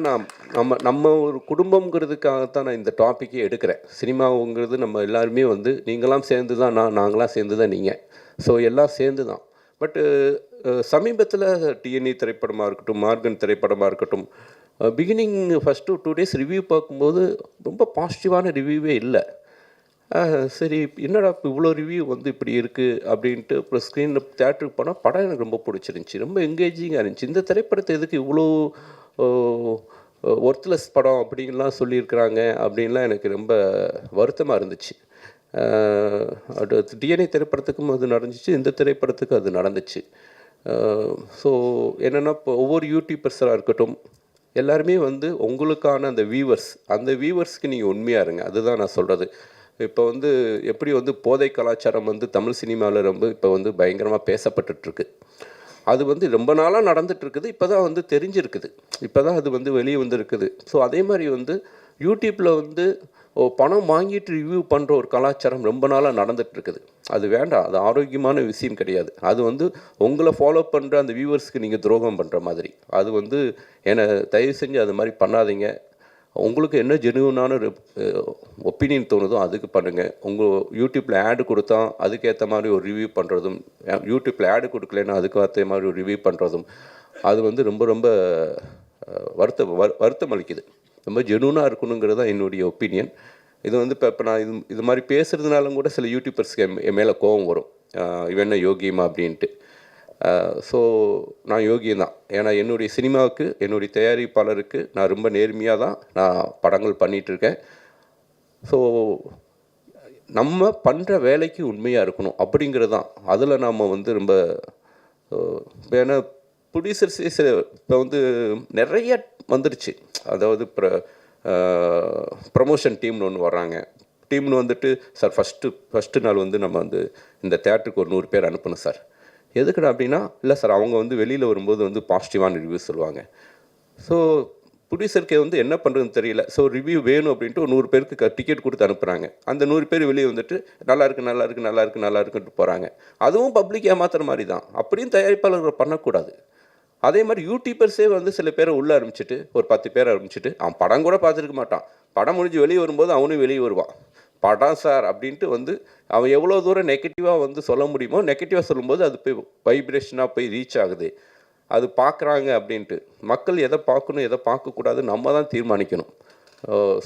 நம்ம ஒரு குடும்பங்கிறதுக்காகத்தான் நான் இந்த டாப்பிக்கே எடுக்கிறேன். சினிமாவுங்கிறது நம்ம எல்லாருமே வந்து நீங்களாம் சேர்ந்து தான் நாங்களாம் சேர்ந்து தான் நீங்கள். ஸோ எல்லாம் சேர்ந்து தான். பட்டு சமீபத்தில் டிஎன்இ திரைப்படமாக இருக்கட்டும், மார்கன் திரைப்படமாக இருக்கட்டும், பிகினிங் ஃபஸ்ட்டு 2 days ரிவ்யூ பார்க்கும்போது ரொம்ப பாசிட்டிவான ரிவ்யூவே இல்லை. சரி என்னடா இப்போ இவ்வளோ ரிவ்யூ வந்து இப்படி இருக்குது அப்படின்ட்டு அப்புறம் ஸ்க்ரீனில் தேட்டருக்கு போனால் படம் எனக்கு ரொம்ப பிடிச்சிருந்துச்சி, ரொம்ப என்கேஜிங்காக இருந்துச்சு. இந்த திரைப்படத்தை எதுக்கு இவ்வளோ ஒர்த்லெஸ் படம் அப்படின்லாம் சொல்லியிருக்கிறாங்க அப்படின்லாம் எனக்கு ரொம்ப வருத்தமாக இருந்துச்சு. டிஎன்ஏ திரைப்படத்துக்கும் அது நடந்துச்சு, இந்த திரைப்படத்துக்கும் அது நடந்துச்சு. ஸோ என்னென்னா இப்போ ஒவ்வொரு யூடியூபர்ஸாக இருக்கட்டும் எல்லாருமே வந்து உங்களுக்கான அந்த வியூவர்ஸ்க்கு நீங்கள் உண்மையாக இருங்க. அதுதான் நான் சொல்கிறது. இப்போ வந்து எப்படி வந்து போதை கலாச்சாரம் வந்து தமிழ் சினிமாவில் ரொம்ப இப்போ வந்து பயங்கரமாக பேசப்பட்டுருக்கு. அது வந்து ரொம்ப நாளாக நடந்துகிட்ருக்குது. இப்போ தான் வந்து தெரிஞ்சிருக்குது, இப்போ தான் அது வந்து வெளியே வந்துருக்குது. ஸோ அதே மாதிரி வந்து யூடியூப்பில் வந்து பணம் வாங்கிட்டு ரிவ்யூ பண்ணுற ஒரு கலாச்சாரம் ரொம்ப நாளாக நடந்துகிட்ருக்குது. அது வேண்டாம், அது ஆரோக்கியமான விஷயம் கிடையாது. அது வந்து உங்களை ஃபாலோ பண்ணுற அந்த வியூவர்ஸ்க்கு நீங்கள் துரோகம் பண்ணுற மாதிரி. அது வந்து என்னை தயவு செஞ்சு அது மாதிரி பண்ணாதீங்க. உங்களுக்கு என்ன ஜெனுவனான ஒரு ஒப்பீனியன் தோணுதோ அதுக்கு பண்ணுங்கள். உங்கள் யூடியூப்பில் ஆடு கொடுத்தா அதுக்கேற்ற மாதிரி ஒரு ரிவ்யூ பண்ணுறதும், யூடியூப்பில் ஆடு கொடுக்கலன்னா அதுக்கேற்ற மாதிரி ஒரு ரிவ்யூ பண்ணுறதும் அது வந்து ரொம்ப ரொம்ப வருத்தம் அளிக்குது. ரொம்ப ஜெனுவனாக இருக்கணுங்கிறது தான் என்னுடைய ஒப்பீனியன். இது வந்து இப்போ நான் இது மாதிரி பேசுகிறதுனாலும் கூட சில யூடியூபர்ஸ்க்கு என் மேலே கோபம் வரும், இவன் என்ன யோகியமா அப்படின்ட்டு. ஸோ நான் யோகியம் தான். ஏன்னா என்னுடைய சினிமாவுக்கு என்னுடைய தயாரிப்பாளருக்கு நான் ரொம்ப நேர்மையாக தான் நான் படங்கள் பண்ணிகிட்ருக்கேன். ஸோ நம்ம பண்ணுற வேலைக்கு உண்மையாக இருக்கணும் அப்படிங்கிறது தான். அதில் நாம் வந்து ரொம்ப ஏன்னா ப்ரொடியூசர்ஸே இப்போ வந்து நிறைய வந்துடுச்சு. அதாவது ப்ரமோஷன் டீம்னு ஒன்று வர்றாங்க. டீம்னு வந்துட்டு சார் ஃபஸ்ட்டு நாள் வந்து நம்ம வந்து இந்த தேட்டருக்கு ஒரு 100 பேர் அனுப்பணும் சார். எதுக்குடா அப்படின்னா, இல்லை சார் அவங்க வந்து வெளியில் வரும்போது வந்து பாசிட்டிவான ரிவ்யூ சொல்லுவாங்க. ஸோ ப்ரொடியூசருக்கு வந்து என்ன பண்ணுறதுன்னு தெரியல. ஸோ ரிவ்யூ வேணும் அப்படின்ட்டு ஒரு 100 பேருக்கு டிக்கெட் கொடுத்து அனுப்புகிறாங்க. அந்த 100 பேர் வெளியே வந்துட்டு நல்லா இருக்குன்ட்டு போகிறாங்க. அதுவும் பப்ளிக் ஏமாத்துற மாதிரி தான். அப்படியும் தயாரிப்பாளர்கள் பண்ணக்கூடாது. அதே மாதிரி யூடியூபர்ஸே வந்து சில பேரை உள்ளே ஆரம்பிச்சிட்டு ஒரு 10 பேரை ஆரம்பிச்சிட்டு அவன் படம் கூட பார்த்துருக்க மாட்டான். படம் முடிஞ்சு வெளியே வரும்போது அவனும் வெளியே வருவான். படம் சார் அப்படின்ட்டு வந்து அவன் எவ்வளோ தூரம் நெகட்டிவாக வந்து சொல்ல முடியுமோ நெகட்டிவாக சொல்லும்போது அது போய் வைப்ரேஷனாக போய் ரீச் ஆகுது. அது பார்க்குறாங்க அப்படின்ட்டு. மக்கள் எதை பார்க்கணும் எதை பார்க்கக்கூடாது நம்ம தான் தீர்மானிக்கணும்.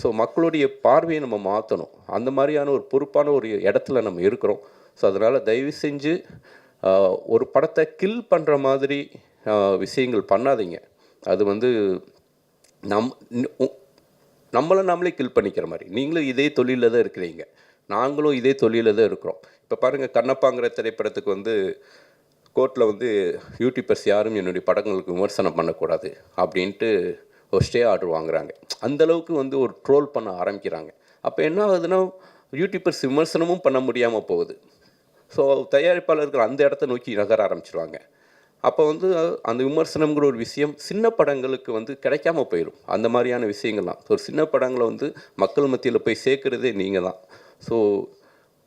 ஸோ மக்களுடைய பார்வையை நம்ம மாற்றணும். அந்த மாதிரியான ஒரு பொறுப்பான ஒரு இடத்துல நம்ம இருக்கிறோம். ஸோ அதனால் தயவு செஞ்சு ஒரு படத்தை கில் பண்ணுற மாதிரி விஷயங்கள் பண்ணாதீங்க. அது வந்து நம்மளை நாமளே கில் பண்ணிக்கிற மாதிரி. நீங்களும் இதே தொழிலில் தான் இருக்கிறீங்க, நாங்களும் இதே தொழிலில் தான் இருக்கிறோம். இப்போ பாருங்கள், கண்ணப்பாங்கிற திரைப்படத்துக்கு வந்து கோர்ட்டில் வந்து யூடியூபர்ஸ் யாரும் என்னுடைய படங்களுக்கு விமர்சனம் பண்ணக்கூடாது அப்படின்ட்டு ஒரு ஸ்டே ஆர்டர் வாங்குகிறாங்க. அந்தளவுக்கு வந்து ஒரு ட்ரோல் பண்ண ஆரம்பிக்கிறாங்க. அப்போ என்ன ஆகுதுன்னா, யூடியூபர்ஸ் விமர்சனமும் பண்ண முடியாமல் போகுது. ஸோ தயாரிப்பாளர்கள் அந்த இடத்த நோக்கி நகர ஆரம்பிச்சிருவாங்க. அப்போ வந்து அந்த விமர்சனங்கிற ஒரு விஷயம் சின்ன படங்களுக்கு வந்து கிடைக்காம போயிடும். அந்த மாதிரியான விஷயங்கள்லாம் ஒரு சின்ன படங்களை வந்து மக்கள் மத்தியில் போய் சேர்க்குறதே நீங்கள் தான். ஸோ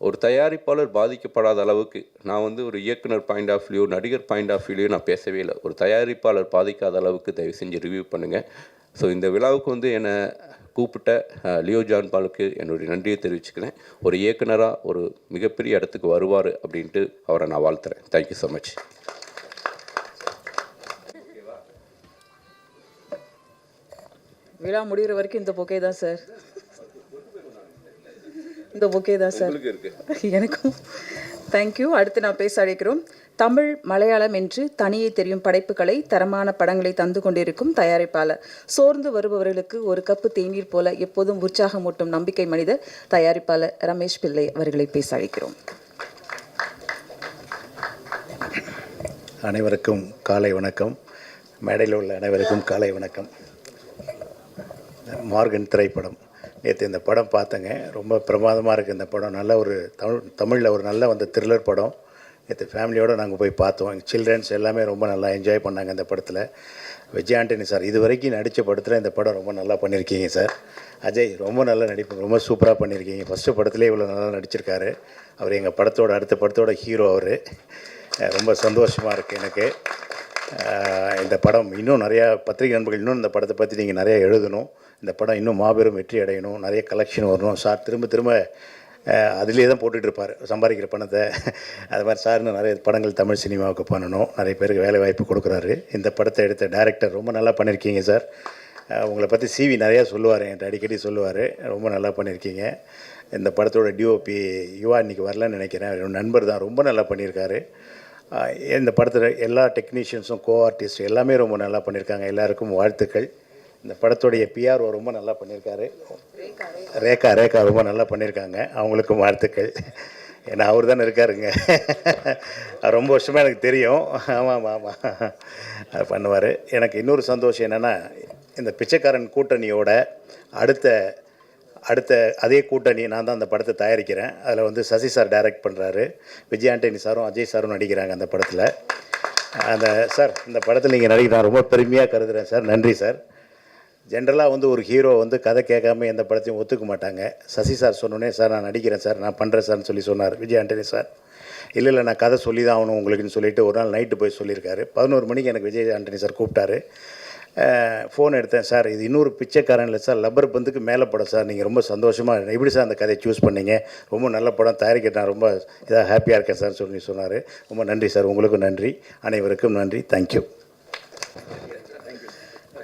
ஒரு தயாரிப்பாளர் பாதிக்கப்படாத அளவுக்கு நான் வந்து ஒரு இயக்குனர் பாயிண்ட் ஆஃப் வியூ, நடிகர் பாயிண்ட் ஆஃப் வியூலையோ நான் பேசவே இல்லை. ஒரு தயாரிப்பாளர் பாதிக்காத அளவுக்கு தயவு செஞ்சு ரிவ்யூ பண்ணுங்கள். ஸோ இந்த விழாவுக்கு வந்து என்னை கூப்பிட்ட லியோ ஜான் பாலுக்கு என்னுடைய நன்றியை தெரிவிச்சுக்கிறேன். ஒரு இயக்குனராக ஒரு மிகப்பெரிய இடத்துக்கு வருவார் அப்படின்ட்டு அவரை நான் வாழ்த்துறேன். Thank you so much. விழா முடிகிற வரைக்கும் இந்த பொக்கே தான் சார். இந்த பொக்கே தான் சார் எனக்கும். தேங்க்யூ. அடுத்து நான் பேச அழைக்கிறோம். தமிழ் மலையாளம் என்று தனியே தெரியும் படைப்புகளை, தரமான படங்களை தந்து கொண்டிருக்கும் தயாரிப்பாளர். சோர்ந்து வருபவர்களுக்கு ஒரு கப்பு தேநீர் போல எப்போதும் உற்சாகமூட்டும் நம்பிக்கை மனிதர் தயாரிப்பாளர் ரமேஷ் பிள்ளை அவர்களை பேச அழைக்கிறோம். அனைவருக்கும் காலை வணக்கம். மேடையில் உள்ள அனைவருக்கும் காலை வணக்கம். மார்கன் திரைப்படம் நேற்று இந்த படம் பார்த்தேங்க. ரொம்ப பிரமாதமாக இருக்குது இந்த படம். நல்ல ஒரு தமிழில் ஒரு நல்ல வந்த த்ரில்லர் படம். நேற்று ஃபேமிலியோடு நாங்கள் போய் பார்த்தோம். எங்கள் சில்ட்ரன்ஸ் எல்லாமே ரொம்ப நல்லா என்ஜாய் பண்ணாங்க இந்த படத்தில். விஜய் ஆண்டனி சார் இது வரைக்கும் நடித்த படத்தில் இந்த படம் ரொம்ப நல்லா பண்ணியிருக்கீங்க சார். அஜய் ரொம்ப நல்லா நடிப்பு, ரொம்ப சூப்பராக பண்ணியிருக்கீங்க. ஃபஸ்ட்டு படத்துலேயே இவ்வளோ நல்லா நடிச்சிருக்காரு. அவர் எங்கள் படத்தோட அடுத்த படத்தோட ஹீரோ அவர். ரொம்ப சந்தோஷமாக இருக்குது எனக்கு. இந்த படம் இன்னும் நிறையா பத்திரிகை நண்பர்கள் இன்னும் இந்த படத்தை பற்றி நீங்கள் நிறையா எழுதணும். இந்த படம் இன்னும் மாபெரும் வெற்றி அடையணும், நிறைய கலெக்ஷன் வரணும். சார் திரும்ப திரும்ப அதிலே தான் போட்டுட்ருப்பார் சம்பாதிக்கிற பணத்தை. அது மாதிரி சார் இன்னும் நிறைய படங்கள் தமிழ் சினிமாவுக்கு பண்ணணும், நிறைய பேருக்கு வேலை வாய்ப்பு கொடுக்குறாரு. இந்த படத்தை எடுத்த டைரக்டர் ரொம்ப நல்லா பண்ணியிருக்கீங்க சார். உங்களை பற்றி சிவி நிறையா சொல்லுவார், என்கிட்ட அடிக்கடி சொல்லுவார். ரொம்ப நல்லா பண்ணியிருக்கீங்க. இந்த படத்தோட டிஓபி யுவா இன்றைக்கி வரலன்னு நினைக்கிறேன். என்னோட நண்பர் தான், ரொம்ப நல்லா பண்ணியிருக்காரு. இந்த படத்தில் எல்லா டெக்னீஷியன்ஸும் கோ ஆர்டிஸ்ட் எல்லாமே ரொம்ப நல்லா பண்ணியிருக்காங்க. எல்லாருக்கும் வாழ்த்துக்கள். இந்த படத்துடைய பிஆர்ஓ ரொம்ப நல்லா பண்ணியிருக்காரு. ரேகா ரொம்ப நல்லா பண்ணியிருக்காங்க. அவங்களுக்கும் வாழ்த்துக்கள். ஏன்னா அவர் தானே இருக்காருங்க. ரொம்ப வருஷமாக எனக்கு தெரியும். ஆமாம் அது பண்ணுவார். எனக்கு இன்னொரு சந்தோஷம் என்னென்னா, இந்த பிச்சைக்காரன் கூட்டணியோட அடுத்த அதே கூட்டணி நான் தான் அந்த படத்தை தயாரிக்கிறேன். அதில் வந்து சசி சார் டைரக்ட் பண்ணுறாரு, விஜய் ஆண்டனி சாரும் அஜய் சாரும் நடிக்கிறாங்க அந்த படத்தில். சார் இந்த படத்தில் நீங்கள் நடிக்க நான் ரொம்ப பெருமையாக கருதுகிறேன் சார். நன்றி சார். ஜென்ரலாக வந்து ஒரு ஹீரோ வந்து கதை கேட்காம எந்த படத்தையும் ஒத்துக்க மாட்டாங்க. சசி சார் சொன்னோன்னே சார் நான் நடிக்கிறேன் சார், நான் பண்ணுறேன் சார்னு சொன்னார் விஜய் ஆண்டனி சார். இல்லை நான் கதை சொல்லி தான் ஆகணும் உங்களுக்குன்னு சொல்லிவிட்டு ஒரு நாள் நைட்டு போய் சொல்லியிருக்காரு. 11 மணிக்கு எனக்கு விஜய் ஆண்டனி சார் கூப்பிட்டாரு. ஃபோன் எடுத்தேன். சார் இது இன்னொரு பிச்சைக்காரன் இல்லை சார், லப்பர் பந்துக்கு மேலே படம் சார், நீங்கள் ரொம்ப சந்தோஷமாக எப்படி சார் அந்த கதையை சூஸ் பண்ணீங்க, ரொம்ப நல்ல படம் தயாரிக்க நான் ரொம்ப இதாக ஹாப்பியாக இருக்கேன் சார் சொன்னார். ரொம்ப நன்றி சார். உங்களுக்கும் நன்றி, அனைவருக்கும் நன்றி. தேங்க்யூ.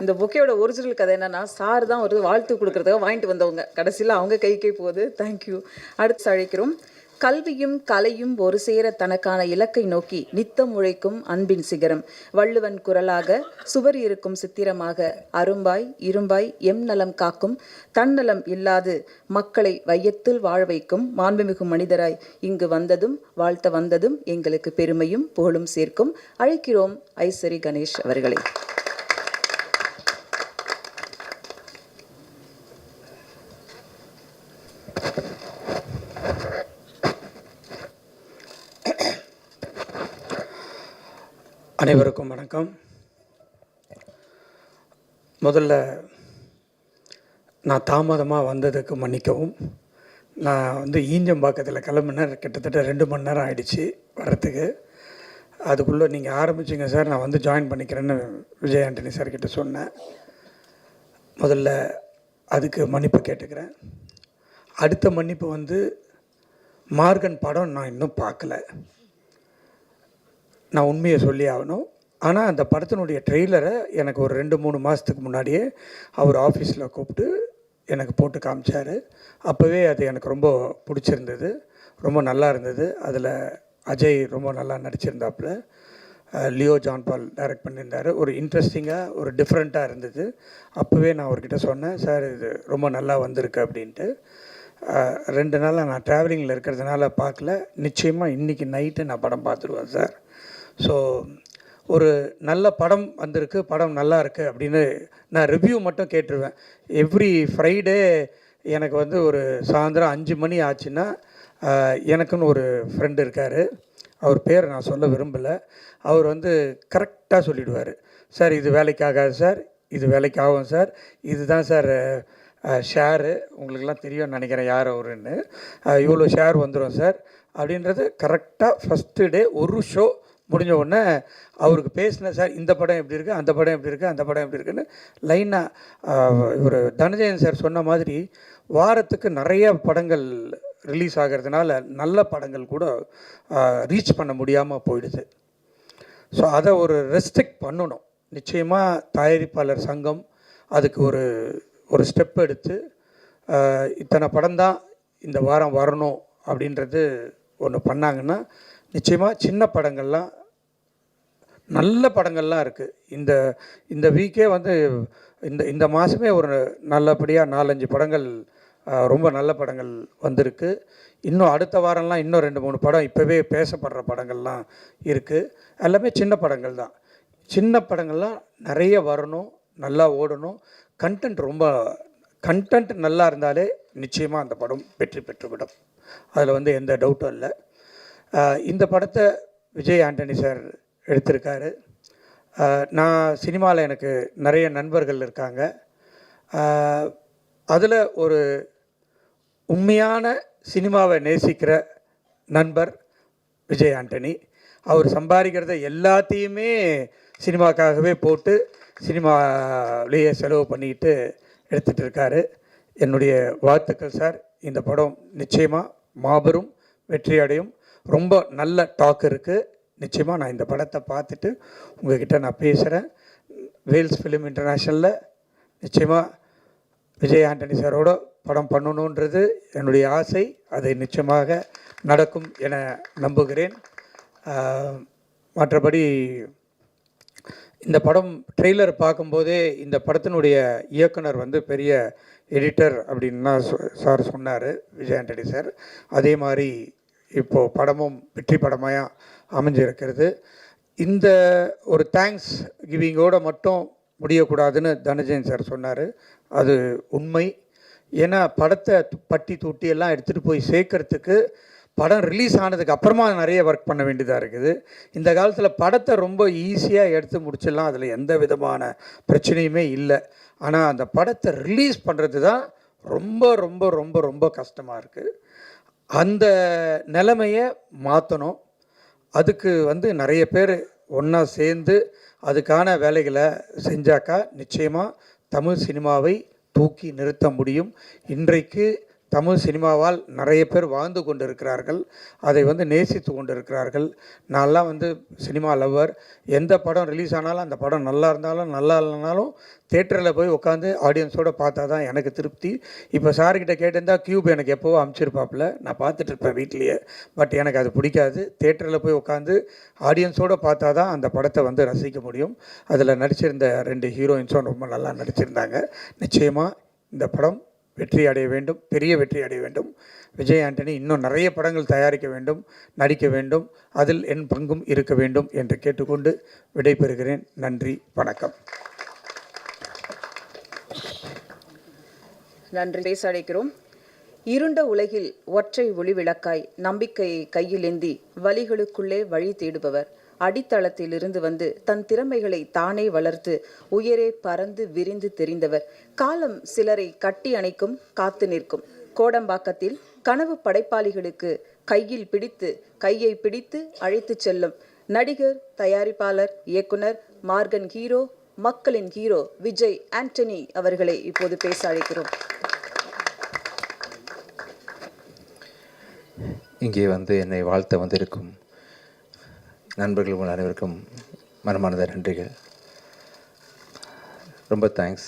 இந்த புக்கையோட ஒரிஜினல் கதை என்னன்னா, சார் தான் ஒரு வாழ்த்து கொடுக்குறதுக்காக வாங்கிட்டு வந்தவங்க, கடைசியில் அவங்க கைக்கே போகுது. தேங்க்யூ. அடுத்து அழைக்கிறோம். கல்வியும் கலையும் ஒரு சேர தனக்கான இலக்கை நோக்கி நித்தம் உழைக்கும் அன்பின் சிகரம். வள்ளுவன் குரலாக சுவர் இருக்கும் சித்திரமாக அரும்பாய் இரும்பாய் எம் நலம் காக்கும் தன்னலம் இல்லாது மக்களை வையத்தில் வாழ வைக்கும் மாண்புமிகு மனிதராய் இங்கு வந்ததும் வாழ்த்த வந்ததும் எங்களுக்கு பெருமையும் புகழும் சேர்க்கும். அழைக்கிறோம் ஐஸ்வரி கணேஷ் அவர்களை. அனைவருக்கும் வணக்கம். முதல்ல நான் தாமதமாக வந்ததுக்கு மன்னிக்கவும். நான் வந்து ஈஞ்சம்பாக்கத்தில் கிளம்புனேன், கிட்டத்தட்ட 2 மணி நேரம் ஆகிடுச்சு வர்றதுக்கு. அதுக்குள்ளே நீங்கள் ஆரம்பிச்சிங்க சார், நான் வந்து ஜாயின் பண்ணிக்கிறேன்னு விஜய் ஆண்டனி சார் கிட்ட சொன்னேன். முதல்ல அதுக்கு மன்னிப்பு கேட்டுக்கிறேன். அடுத்த மன்னிப்பு வந்து மார்கன் படம் நான் இன்னும் பார்க்கல, நான் உண்மையை சொல்லி ஆகணும். ஆனால் அந்த படத்தினுடைய ட்ரெய்லரை எனக்கு ஒரு 2-3 மாதத்துக்கு முன்னாடியே அவர் ஆஃபீஸில் கூப்பிட்டு எனக்கு போட்டு காமிச்சார். அப்போவே அது எனக்கு ரொம்ப பிடிச்சிருந்தது, ரொம்ப நல்லா இருந்தது. அதில் அஜய் ரொம்ப நல்லா நடிச்சிருந்தாப்புல, லியோ ஜான் பால் டைரக்ட் பண்ணியிருந்தார். ஒரு இன்ட்ரெஸ்டிங்காக ஒரு டிஃப்ரெண்ட்டாக இருந்தது. அப்போவே நான் அவர்கிட்ட சொன்னேன், சார் இது ரொம்ப நல்லா வந்திருக்கு அப்படின்ட்டு. 2 நாளாக நான் ட்ராவலிங்கில் இருக்கிறதுனால பார்க்கல. நிச்சயமாக இன்றைக்கி நைட்டு நான் படம் பார்த்துருவேன் சார். ஸோ ஒரு நல்ல படம் வந்திருக்கு, படம் நல்லா இருக்குது அப்படின்னு நான் ரிவ்யூ மட்டும் கேட்டுருவேன். எவ்ரி ஃப்ரைடே எனக்கு வந்து ஒரு சாயந்தரம் 5 மணி ஆச்சுன்னா எனக்குன்னு ஒரு ஃப்ரெண்டு இருக்கார், அவர் பேர் நான் சொல்ல விரும்பலை. அவர் வந்து கரெக்டாக சொல்லிவிடுவார், சார் இது வேலைக்காகாது சார், இது வேலைக்காகும் சார், இதுதான் சார் ஷேரு, உங்களுக்கெல்லாம் தெரியும்னு நினைக்கிறேன் யார் அவருன்னு, இவ்வளோ ஷேர் வந்துடும் சார் அப்படின்றது கரெக்டாக ஃபஸ்ட்டு டே ஒரு ஷோ முடிஞ்ச உடனே அவருக்கு பேசினேன். சார் இந்த படம் எப்படி இருக்குது, அந்த படம் எப்படி இருக்குது, அந்த படம் எப்படி இருக்குன்னு லைனாக இவர் தனஞ்சயன் சார் சொன்ன மாதிரி வாரத்துக்கு நிறைய படங்கள் ரிலீஸ் ஆகிறதுனால நல்ல படங்கள் கூட ரீச் பண்ண முடியாமல் போயிடுது. ஸோ அதை ஒரு ரெஸ்ட்ரிக்ட் பண்ணணும். நிச்சயமாக தயாரிப்பாளர் சங்கம் அதுக்கு ஒரு ஒரு ஸ்டெப் எடுத்து இத்தனை படம் தான் இந்த வாரம் வரணும் அப்படின்றது ஒன்று பண்ணாங்கன்னா நிச்சயமாக சின்ன படங்கள்லாம் நல்ல படங்கள்லாம் இருக்குது. இந்த வீக்கே வந்து இந்த மாதமே ஒரு நல்லபடியாக 4-5 படங்கள் ரொம்ப நல்ல படங்கள் வந்திருக்கு. இன்னும் அடுத்த வாரம்லாம் இன்னும் 2-3 படம் இப்போவே பேசப்படுற படங்கள்லாம் இருக்குது. எல்லாமே சின்ன படங்கள் தான். சின்ன படங்கள்லாம் நிறைய வரணும், நல்லா ஓடணும். கண்டென்ட் நல்லா இருந்தாலே நிச்சயமாக அந்த படம் வெற்றி பெற்றுவிடும். அதில் வந்து எந்த டவுட்டும் இல்லை. இந்த படத்தை விஜய் ஆண்டனி சார் எடுத்திருக்காரு. நான் சினிமாவில் எனக்கு நிறைய நண்பர்கள் இருக்காங்க. அதில் ஒரு உண்மையான சினிமாவை நேசிக்கிற நண்பர் விஜய் ஆண்டனி. அவர் சம்பாதிக்கிறத எல்லாத்தையுமே சினிமாக்காகவே போட்டு சினிமாலேயே செலவு பண்ணிக்கிட்டு எடுத்துகிட்டு இருக்காரு. என்னுடைய வாழ்த்துக்கள் சார். இந்த படம் நிச்சயமாக மாபெரும் வெற்றி அடையும். ரொம்ப நல்ல டாக் இருக்குது. நிச்சயமாக நான் இந்த படத்தை பார்த்துட்டு உங்கள்கிட்ட நான் பேசுகிறேன். வேல்ஸ் ஃபிலிம் இன்டர்நேஷ்னலில் நிச்சயமாக விஜய் ஆண்டனி சாரோட படம் பண்ணணுன்றது என்னுடைய ஆசை. அது நிச்சயமாக நடக்கும் என நம்புகிறேன். மற்றபடி இந்த படம் ட்ரெய்லர் பார்க்கும்போதே இந்த படத்தினுடைய இயக்குனர் வந்து பெரிய எடிட்டர் அப்படின்னா சார் சொன்னார், விஜய் ஆண்டனி சார். அதே மாதிரி இப்போது படமும் வெற்றி படமாக அமைஞ்சிருக்கிறது. இந்த ஒரு தேங்க்ஸ் கிவிங்கோடு மட்டும் முடியக்கூடாதுன்னு தனஞ்சயன் சார் சொன்னார். அது உண்மை. ஏன்னா படத்தை பட்டி தொட்டி எல்லாம் எடுத்துகிட்டு போய் சேர்க்கறதுக்கு படம் ரிலீஸ் ஆனதுக்கு அப்புறமா நிறைய ஒர்க் பண்ண வேண்டியதாக இருக்குது. இந்த காலத்தில் படத்தை ரொம்ப ஈஸியாக எடுத்து முடிச்சிடலாம், அதில் எந்த விதமான பிரச்சனையுமே இல்லை. ஆனால் அந்த படத்தை ரிலீஸ் பண்ணுறது தான் ரொம்ப ரொம்ப ரொம்ப ரொம்ப கஷ்டமாக இருக்குது. அந்த நிலைமையை மாற்றணும். அதுக்கு வந்து நிறைய பேர் ஒன்றா சேர்ந்து அதுக்கான வேலைகளை செஞ்சாக்கா நிச்சயமாக தமிழ் சினிமாவை தூக்கி நிறுத்த முடியும். இன்றைக்கு தமிழ் சினிமாவால் நிறைய பேர் வாழ்ந்து கொண்டு இருக்கிறார்கள், அதை வந்து நேசித்து கொண்டு இருக்கிறார்கள். நான்லாம் வந்து சினிமா லவ்வர். எந்த படம் ரிலீஸ் ஆனாலும் அந்த படம் நல்லா இருந்தாலும் நல்லா இல்லைனாலும் தேட்டரில் போய் உட்காந்து ஆடியன்ஸோடு பார்த்தா தான் எனக்கு திருப்தி. இப்போ சார்கிட்ட கேட்டிருந்தால் கியூப் எனக்கு எப்போவோ அமுச்சிருப்பாப்புல, நான் பார்த்துட்டு இருப்பேன் வீட்லேயே. பட் எனக்கு அது பிடிக்காது. தேட்டரில் போய் உட்காந்து ஆடியன்ஸோடு பார்த்தா தான் அந்த படத்தை வந்து ரசிக்க முடியும். அதில் நடிச்சிருந்த 2 ஹீரோயின்ஸும் ரொம்ப நல்லா நடிச்சிருந்தாங்க. நிச்சயமாக இந்த படம் வெற்றி அடைய வேண்டும், பெரிய வெற்றி அடைய வேண்டும். விஜய் ஆண்டனி இன்னும் நிறைய படங்கள் தயாரிக்க வேண்டும், நடிக்க வேண்டும், அதில் என் பங்கும் இருக்க வேண்டும் என்று கேட்டுக்கொண்டு விடைபெறுகிறேன். நன்றி, வணக்கம். நன்றி. பேச அழைக்கிறோம். இருண்ட உலகில் ஒற்றை ஒளி விளக்காய் நம்பிக்கையை கையிலேந்தி வழிகளுக்குள்ளே வழி தேடுபவர், அடித்தளத்தில் இருந்து வந்து தன் திறமைகளை தானே வளர்த்து உயரே பறந்து விரிந்து தெரிந்தவர், காலம் சிலரை கட்டி அணைக்கும் காத்து நிற்கும் கோடம்பாக்கத்தில் கனவு படைப்பாளிகளுக்கு கையை பிடித்து அழைத்து செல்லும் நடிகர், தயாரிப்பாளர், இயக்குனர், மார்கன் ஹீரோ, மக்களின் ஹீரோ விஜய் ஆண்டனி அவர்களை இப்போது பேச அழைக்கிறோம். இங்கே வந்து என்னை வாழ்த்த வந்திருக்கும் நண்பர்கள் உங்கள் அனைவருக்கும் மனமார்ந்த நன்றிகள். ரொம்ப thanks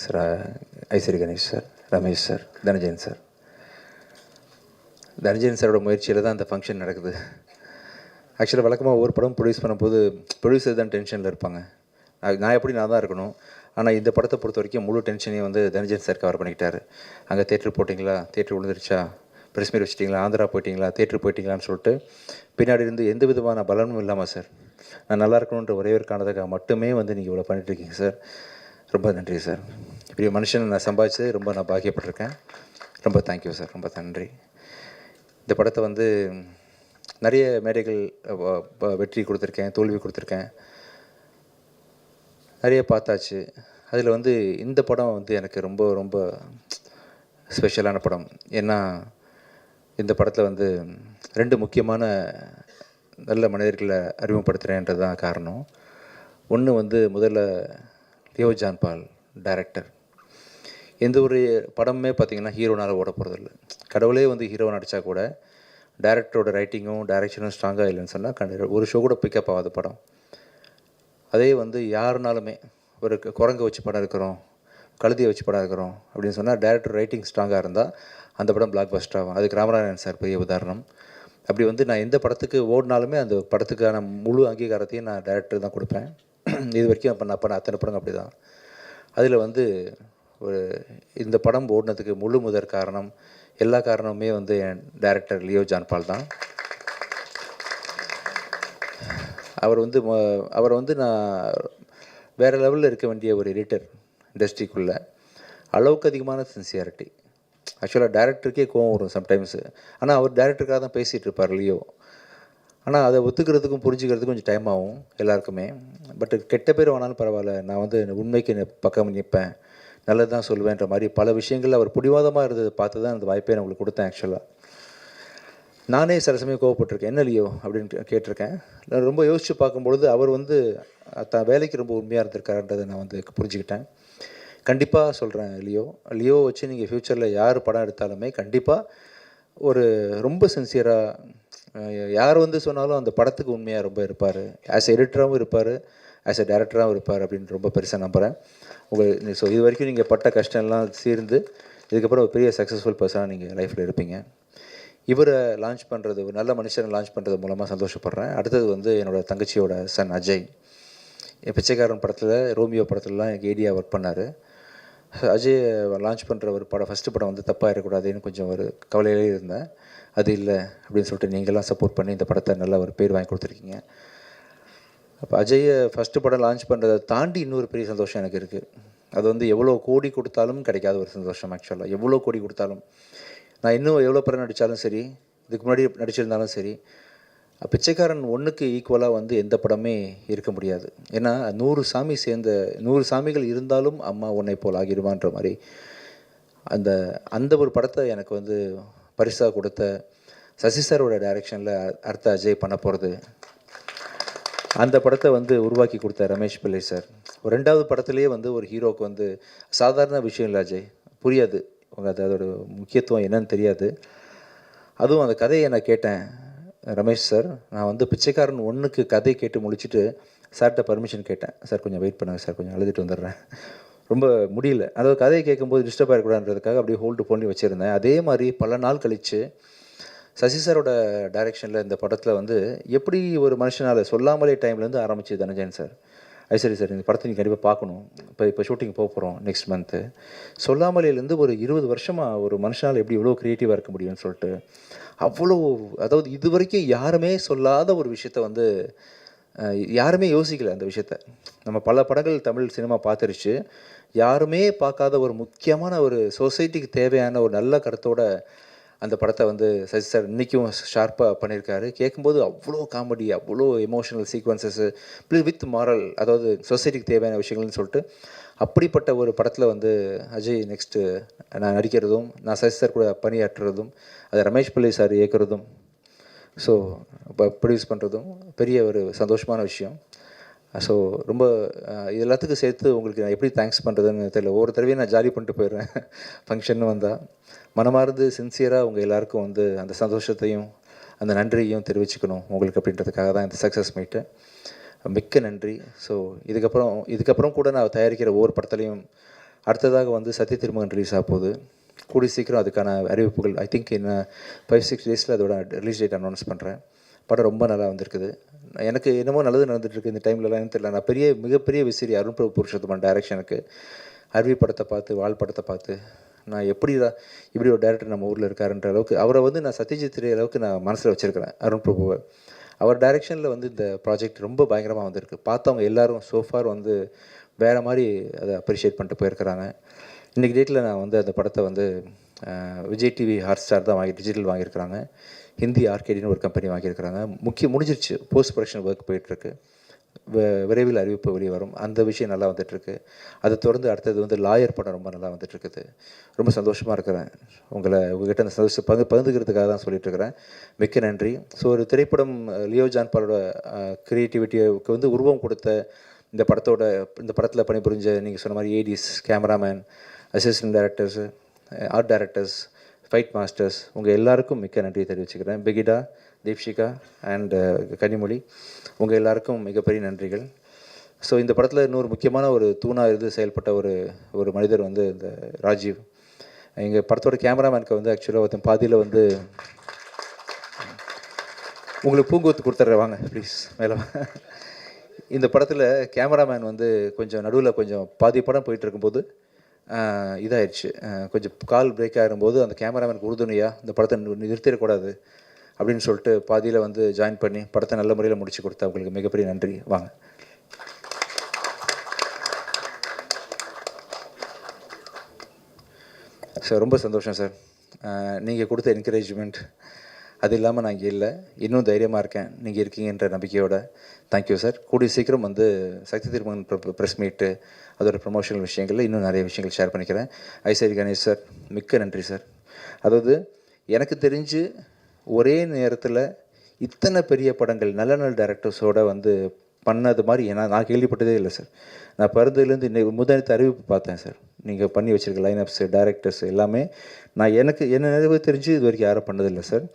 Ishari Ganesh sir, Ramesh sir, Dhananjayan sir. Dhananjayan சாரோட முயற்சியில் தான் அந்த ஃபங்க்ஷன் நடக்குது. ஆக்சுவலாக வழக்கமாக ஒவ்வொரு படம் ப்ரொடியூஸ் பண்ணும்போது ப்ரொடியூசர் தான் டென்ஷனில் இருப்பாங்க. நான் தான் இருக்கணும். ஆனால் இந்த படத்தை பொறுத்த வரைக்கும் முழு டென்ஷனையும் வந்து தனஞ்சயன் சார் கவர் பண்ணிக்கிட்டார். அங்கே தேட்டர் போட்டிங்களா, தேட்டர் விழுந்துருச்சா, ப்ரெஸ் மீட் வச்சிட்டிங்களா, ஆந்திரா போயிட்டீங்களா, தேட்டர் போயிட்டீங்களான்னு சொல்லிட்டு பின்னாடி இருந்து எந்த விதமான பலனும் இல்லாமல் சார் நான் நல்லா இருக்கணுன்ற ஒரே ஒரு காரணத்துக்காக மட்டுமே வந்து நீங்கள் இவ்வளோ பண்ணிட்டுருக்கீங்க சார். ரொம்ப நன்றி சார். இப்படி மனுஷனை நான் சம்பாதிச்சது ரொம்ப நான் பாக்கியப்பட்டிருக்கேன். ரொம்ப தேங்க்யூ சார், ரொம்ப நன்றி. இந்த படத்தை வந்து நிறைய மேடைகள் வெற்றி கொடுத்துருக்கேன், தோல்வி கொடுத்துருக்கேன், நிறைய பார்த்தாச்சு. அதில் வந்து இந்த படம் வந்து எனக்கு ரொம்ப ரொம்ப ஸ்பெஷலான படம். ஏன்னா இந்த படத்தில் வந்து 2 முக்கியமான நல்ல மனிதர்களை அறிமுகப்படுத்துகிறேன்றது தான் காரணம். ஒன்று வந்து முதல்ல லியோ ஜான் பால் டைரக்டர். எந்த ஒரு படமுமே பார்த்திங்கன்னா ஹீரோனால் ஓட போகிறதில்ல. கடவுளே வந்து ஹீரோ நடித்தா கூட டைரக்டரோட ரைட்டிங்கும் டைரக்ஷனும் ஸ்ட்ராங்காக இல்லைன்னு சொன்னால் ஒரு ஷோ கூட பிக்கப் ஆகாத படம். அதே வந்து யாருனாலுமே ஒரு குரங்கு வச்சு படம் இருக்கிறோம், கழுதியை வச்சு படம் இருக்கிறோம் அப்படின்னு சொன்னால் டேரக்டர் ரைட்டிங் ஸ்ட்ராங்காக இருந்தால் அந்த படம் பிளாக் பஸ்டர் ஆகும். அதுக்கு ராமநாதன் சார் பெரிய உதாரணம். அப்படி வந்து நான் எந்த படத்துக்கு ஓடினாலுமே அந்த படத்துக்கான முழு அங்கீகாரத்தையும் நான் டேரக்டர் தான் கொடுப்பேன். இது வரைக்கும் அப்போ நான் பண்ண அத்தனை படங்கள் அப்படி தான். அதில் வந்து ஒரு இந்த படம் ஓடினதுக்கு முழு முதற் காரணம், எல்லா காரணமுமே வந்து என் டைரக்டர் லியோ ஜான்பால் தான். அவர் வந்து நான் வேறு லெவலில் இருக்க வேண்டிய ஒரு எடிட்டர் இண்டஸ்ட்ரிக்குள்ளே. அளவுக்கு அதிகமான சின்சியாரிட்டி. ஆக்சுவலாக டேரக்டருக்கே கோவம் வரும் சம்டைம்ஸு. ஆனால் அவர் டேரக்டருக்காக தான் பேசிகிட்டு இருப்பார் லியோ. ஆனால் அதை ஒத்துக்கிறதுக்கும் புரிஞ்சுக்கிறதுக்கும் கொஞ்சம் டைம் ஆகும் எல்லாருக்குமே. பட் கெட்ட பேர் வேணாலும் பரவாயில்ல, நான் வந்து உண்மைக்கு பக்கம் நிற்பேன், நல்லது தான் சொல்லுவேன்ற மாதிரி பல விஷயங்களில் அவர் பிடிவாதமாக இருந்ததை பார்த்து தான் அந்த வாய்ப்பை நான் உங்களுக்கு கொடுத்தேன். ஆக்சுவலாக நானே சில சமயம் கோவப்பட்டிருக்கேன், என்ன லியோ அப்படின்னு கேட்டிருக்கேன். நான் ரொம்ப யோசித்து பார்க்கும்பொழுது அவர் வந்து தான் வேலைக்கு ரொம்ப உண்மையாக இருந்திருக்காருன்றதை நான் வந்து புரிஞ்சுக்கிட்டேன். கண்டிப்பாக சொல்கிறேன், லியோ வச்சு நீங்கள் ஃப்யூச்சரில் யார் படம் எடுத்தாலுமே கண்டிப்பாக ஒரு ரொம்ப சின்சியராக யார் வந்து சொன்னாலும் அந்த படத்துக்கு உண்மையாக ரொம்ப இருப்பார். ஆஸ் எடிட்டராகவும் இருப்பார், ஆஸ் எ டேரக்டராகவும் இருப்பார் அப்படின்னு ரொம்ப பெருசாக நம்புகிறேன். ஸோ இது வரைக்கும் நீங்கள் பட்ட கஷ்டம்லாம் சேர்ந்து இதுக்கப்புறம் ஒரு பெரிய சக்ஸஸ்ஃபுல் பர்சனாக நீங்கள் லைஃப்பில் இருப்பீங்க. இவரை லான்ச் பண்ணுறது, ஒரு நல்ல மனுஷனை லான்ச் பண்ணுறது மூலமாக சந்தோஷப்படுறேன். அடுத்தது வந்து என்னோடய தங்கச்சியோட சன் அஜய். என் பிச்சைக்காரன் படத்தில், ரோமியோ படத்துலலாம் எனக்கு ஏடியாக ஒர்க் பண்ணார். அஜய் லான்ச் பண்ணுற ஒரு படம், ஃபஸ்ட்டு படம் வந்து தப்பாக இருக்கக்கூடாதுன்னு கொஞ்சம் ஒரு கவலையிலே இருந்தேன். அது இல்லை அப்படின்னு சொல்லிட்டு நீங்கள்லாம் சப்போர்ட் பண்ணி இந்த படத்தை நல்ல ஒரு பேர் வாங்கி கொடுத்துருக்கீங்க. அப்போ அஜயை ஃபஸ்ட்டு படம் லான்ச் பண்ணுறதை தாண்டி இன்னொரு பெரிய சந்தோஷம் எனக்கு இருக்குது. அது வந்து எவ்வளோ கோடி கொடுத்தாலும் கிடைக்காத ஒரு சந்தோஷம். ஆக்சுவலாக எவ்வளோ கோடி கொடுத்தாலும், நான் இன்னும் எவ்வளோ படம் நடித்தாலும் சரி, இதுக்கு முன்னாடி நடிச்சிருந்தாலும் சரி, பிச்சைக்காரன் 1க்கு ஈக்குவலாக வந்து எந்த படமே இருக்க முடியாது. ஏன்னா 100 சாமிகள் இருந்தாலும் அம்மா உன்னை போல் ஆகிடுவான்ற மாதிரி அந்த ஒரு படத்தை எனக்கு வந்து பரிசாக கொடுத்த சசி சாரோட டைரக்ஷனில் அடுத்த அஜய் பண்ண போகிறது. அந்த படத்தை வந்து உருவாக்கி கொடுத்த ரமேஷ் பிள்ளை சார். ஒரு 2வது படத்துலேயே வந்து ஒரு ஹீரோவுக்கு வந்து சாதாரண விஷயம் இல்லை அஜய், புரியாது அதோட முக்கியத்துவம் என்னன்னு தெரியாது. அதுவும் அந்த கதையை நான் கேட்டேன், ரமேஷ் சார் நான் வந்து பிச்சைக்காரன் 1க்கு கதை கேட்டு முடிச்சுட்டு சார்கிட்ட பர்மிஷன் கேட்டேன். சார் கொஞ்சம் வெயிட் பண்ணுங்கள் சார், கொஞ்சம் அழுதுட்டு வந்துடுறேன், ரொம்ப முடியல. அதாவது கதையை கேட்கும்போது டிஸ்டர்ப் ஆகிடக்கூடாதுன்றதுக்காக அப்படியே ஹோல்டு பண்ணி வச்சுருந்தேன். அதே மாதிரி பல நாள் கழித்து சசி சாரோட டைரெக்ஷனில் இந்த படத்தில் வந்து எப்படி ஒரு மனுஷனால் சொல்லாமலே டைம்லேருந்து ஆரம்பிச்சு தனஞ்சயன் சார், அது சரி சார் இந்த படத்தை நீங்கள் கண்டிப்பாக பார்க்கணும், இப்போ ஷூட்டிங் போக போகிறோம் நெக்ஸ்ட் மந்த்து, சொல்லாமலேருந்து ஒரு 20 வருஷமாக ஒரு மனுஷனால் எப்படி இவ்வளோ க்ரியேட்டிவாக இருக்க முடியும்னு சொல்லிட்டு அவ்வளோ, அதாவது இது வரைக்கும் யாருமே சொல்லாத ஒரு விஷயத்த வந்து யாருமே யோசிக்கலை. அந்த விஷயத்த நம்ம பல படங்கள் தமிழ் சினிமா பார்த்துருச்சு, யாருமே பார்க்காத ஒரு முக்கியமான ஒரு சொசைட்டிக்கு தேவையான ஒரு நல்ல கருத்தோட அந்த படத்தை வந்து சசி சார் இன்றைக்கும் ஷார்ப்பாக பண்ணியிருக்காரு. கேட்கும்போது அவ்வளோ காமெடி, அவ்வளோ emotional sequences plus with moral, அதாவது சொசைட்டிக்கு தேவையான விஷயங்கள்னு சொல்லிட்டு அப்படிப்பட்ட ஒரு படத்தில் வந்து அஜய் நெக்ஸ்ட்டு நான் நடிக்கிறதும், நான் சசி சார் கூட பணியாற்றுறதும், அதை ரமேஷ் பிள்ளை சார் இயக்குறதும், ஸோ இப்போ ப்ரொடியூஸ் பண்ணுறதும் பெரிய ஒரு சந்தோஷமான விஷயம். ஸோ ரொம்ப இது எல்லாத்துக்கும் சேர்த்து உங்களுக்கு நான் எப்படி தேங்க்ஸ் பண்ணுறதுன்னு தெரியல. ஒவ்வொரு தடவையும் நான் ஜாலி பண்ணிட்டு போயிடுறேன் ஃபங்க்ஷன் வந்தால். மனமார்ந்து சின்சியராக உங்கள் எல்லாேருக்கும் வந்து அந்த சந்தோஷத்தையும் அந்த நன்றியையும் தெரிவிச்சுக்கணும் உங்களுக்கு அப்படின்றதுக்காக தான் இந்த சக்ஸஸ் மீட்டு. மிக்க நன்றி. ஸோ இதுக்கப்புறம் கூட நான் தயாரிக்கிற ஒவ்வொரு படத்துலையும் அடுத்ததாக வந்து சத்ய திருமகன் ரிலீஸ் ஆக போகுது. கூடி சீக்கிரம் அதுக்கான அறிவிப்புகள் ஐ திங்க் இன்னும் 5-6 டேஸில் அதோட ரிலீஸ் டேட் அனௌன்ஸ் பண்ணுறேன். படம் ரொம்ப நல்லா வந்திருக்குது. எனக்கு என்னமோ நல்லது நடந்துகிட்ருக்கு இந்த டைம்லலாம் தெரியல. நான் மிகப்பெரிய விசிறி அருண் பிரபு புருஷோத்தமன் டைரக்ஷனுக்கு அருவி படத்தை பார்த்து, வாழ் படத்தை பார்த்து நான் இப்படி ஒரு டைரக்டர் நம்ம ஊரில் இருக்காருன்ற அளவுக்கு அவரை வந்து நான் சத்யஜித் ரே அளவுக்கு நான் மனசில் வச்சுருக்கிறேன் அருண் பிரபுவை. அவர் டைரெக்ஷனில் வந்து இந்த ப்ராஜெக்ட் ரொம்ப பயங்கரமாக வந்திருக்கு. பார்த்தவங்க எல்லோரும் சோஃபார் வந்து வேறு மாதிரி அதை அப்ரிஷியேட் பண்ணிட்டு போயிருக்கிறாங்க. இன்றைக்கி டேட்டில் நான் வந்து அந்த படத்தை வந்து விஜய் டிவி ஹாட்ஸ்டார் தான் டிஜிட்டல் வாங்கியிருக்கிறாங்க. ஹிந்தி ஆர்கேடின்னு ஒரு கம்பெனி வாங்கியிருக்கிறாங்க. முடிஞ்சிருச்சு, போஸ்ட் ப்ரொடக்ஷன் ஒர்க் போயிட்டுருக்கு. விரைவில் அறிவிப்பு வெளியே வரும். அந்த விஷயம் நல்லா வந்துட்டுருக்கு. அதை தொடர்ந்து அடுத்தது வந்து லாயர் படம் ரொம்ப நல்லா வந்துட்டுருக்குது. ரொம்ப சந்தோஷமாக இருக்கிறேன். உங்கள்கிட்ட அந்த சந்தோஷம் பகிர்ந்துக்கிறதுக்காக தான் சொல்லிட்டுருக்கிறேன். மிக்க நன்றி. ஸோ ஒரு திரைப்படம் லியோ ஜான்பாலோட க்ரியேட்டிவிட்டிக்கு வந்து உருவம் கொடுத்த இந்த படத்தில் பணிபுரிஞ்ச நீங்கள் சொன்ன மாதிரி ADs, cameraman, assistant directors, art directors, fight masters, உங்கள் எல்லாருக்கும் மிக்க நன்றி தெரிவிச்சுக்கிறேன். பிகிடா, தீப்ஷிகா அண்ட் கனிமொழி, உங்கள் எல்லாருக்கும் மிகப்பெரிய நன்றிகள். ஸோ இந்த படத்தில் இன்னொரு முக்கியமான ஒரு தூணாக இருந்து செயல்பட்ட ஒரு மனிதர் வந்து இந்த ராஜீவ். எங்கள் படத்தோட கேமராமேனுக்கு வந்து ஆக்சுவலாக ஒருத்தன் பாதியில் வந்து உங்களுக்கு பூங்கொத்து கொடுத்துட்றேன் வாங்க ப்ளீஸ் மேலே. இந்த படத்தில் கேமராமேன் வந்து கொஞ்சம் நடுவில் கொஞ்சம் பாதி படம் போயிட்டு இருக்கும்போது இதாகிடுச்சு, கொஞ்சம் கால் பிரேக் ஆகும்போது அந்த கேமராமேனுக்கு உறுதுணையாக இந்த படத்தை நிறுத்திடக்கூடாது அப்படின்னு சொல்லிட்டு பாதியில் வந்து ஜாயின் பண்ணி படத்தை நல்ல முறையில் முடிச்சு கொடுத்தா அவங்களுக்கு மிகப்பெரிய நன்றி. வாங்க. சார் ரொம்ப சந்தோஷம் சார், நீங்கள் கொடுத்த என்கரேஜ்மெண்ட் அது இல்லாமல் நான் இங்கே இல்லை, இன்னும் தைரியமாக இருக்கேன் நீங்கள் இருக்கீங்கன்ற நம்பிக்கையோட. Thank you sir. கூடிய சீக்கிரம் வந்து சக்தி திருமகன் ப்ரெஸ் மீட்டு அதோட ப்ரொமோஷனல் விஷயங்களில் இன்னும் நிறைய விஷயங்கள் ஷேர் பண்ணிக்கிறேன். ஐசரி கணேஷ் சார் மிக்க நன்றி சார். அதாவது எனக்கு தெரிஞ்சு ஒரே நேரத்தில் இத்தனை பெரிய படங்கள் நல்ல நல்ல டேரக்டர்ஸோடு வந்து பண்ணது மாதிரி நான் கேள்விப்பட்டதே இல்லை சார். நான் பிறந்ததுலேருந்து முதலத்து அறிவிப்பு பார்த்தேன் சார். நீங்கள் பண்ணி வச்சுருக்க லைனப்ஸு டேரக்டர்ஸ் எல்லாமே நான் என்ன நிறைவு தெரிஞ்சு இது வரைக்கும் யாரும் பண்ணதில்லை சார்.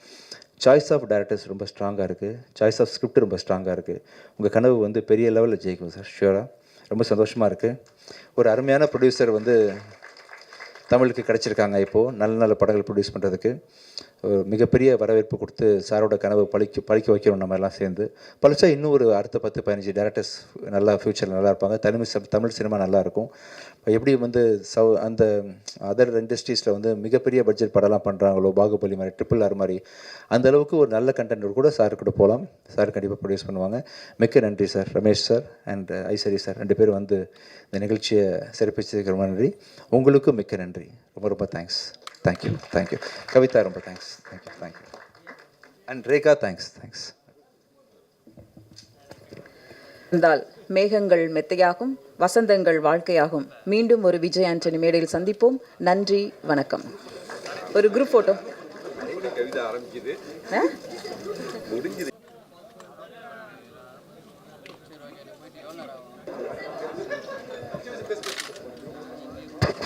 சாய்ஸ் ஆஃப் டேரக்டர்ஸ் ரொம்ப ஸ்ட்ராங்காக இருக்குது, சாய்ஸ் ஆஃப் ஸ்கிரிப்ட் ரொம்ப ஸ்ட்ராங்காக இருக்குது. உங்கள் கனவு வந்து பெரிய லெவலில் ஜெயிக்கும் சார், ஷியூராக. ரொம்ப சந்தோஷமாக இருக்குது. ஒரு அருமையான ப்ரொடியூசர் வந்து தமிழுக்கு கிடச்சிருக்காங்க இப்போது நல்ல நல்ல படங்கள் ப்ரொடியூஸ் பண்ணுறதுக்கு. மிகப்பெரிய வரவேற்பு கொடுத்து சாரோட கனவு பழிக்க வைக்கணும். நம்ம எல்லாம் சேர்ந்து பழிச்சா இன்னும் ஒரு அடுத்த 10-15 டேரக்டர்ஸ் நல்லா ஃப்யூச்சரில் நல்லா இருப்பாங்க. தமிழ் சினிமா நல்லாயிருக்கும். எப்படி வந்து அந்த அதர் இண்டஸ்ட்ரீஸில் வந்து மிகப்பெரிய பட்ஜெட் படம்லாம் பண்ணுறாங்களோ, பாகுபலி மாதிரி, RRR மாதிரி, அந்தளவுக்கு ஒரு நல்ல கண்டென்ட் கூட சார் கூட போகலாம். சார் கண்டிப்பாக ப்ரொடியூஸ் பண்ணுவாங்க. மிக்க நன்றி sir. Ramesh sir and Ishari sir 2 பேரும் வந்து இந்த நிகழ்ச்சியை சிறப்பிச்சதுக்கு ரொம்ப நன்றி. உங்களுக்கும் மிக்க நன்றி. ரொம்ப ரொம்ப தேங்க்ஸ். தேங்க்யூ. கவிதா ரொம்ப thanks. Thank you. And Rekha thanks. இருந்தால் மேகங்கள் மெத்தையாகும், வசந்தங்கள் வாழ்க்கையாகும். மீண்டும் ஒரு விஜய் ஆண்டனி மேடையில் சந்திப்போம். நன்றி, வணக்கம். ஒரு group photo.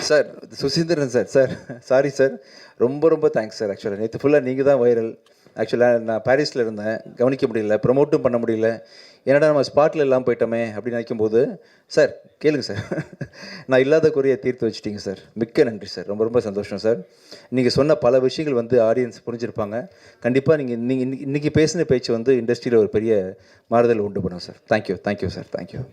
Sir Suseenthiran sir sorry sir, ரொம்ப தேங்க்ஸ் சார். ஆக்சுவலாக நேற்று ஃபுல்லாக நீங்கள் தான் வைரல். ஆக்சுவலாக நான் பாரிஸில் இருந்தேன், கவனிக்க முடியல, ப்ரொமோட்டும் பண்ண முடியல. என்னடா நம்ம ஸ்பாட்டில் இல்லாமல் போயிட்டோமே அப்படின்னு நினைக்கும்போது சார் கேளுங்க சார், நான் இல்லாத குறையை தீர்த்து வச்சுட்டீங்க சார். மிக்க நன்றி சார். ரொம்ப சந்தோஷம் சார். நீங்கள் சொன்ன பல விஷயங்கள் வந்து ஆடியன்ஸ் புரிஞ்சிருப்பாங்க. கண்டிப்பாக நீங்கள் இன்றைக்கி பேசின பேச்சு வந்து இண்டஸ்ட்ரியில் ஒரு பெரிய மாறுதல் உண்டு பண்ணும் சார். Thank you sir. தேங்க்யூ.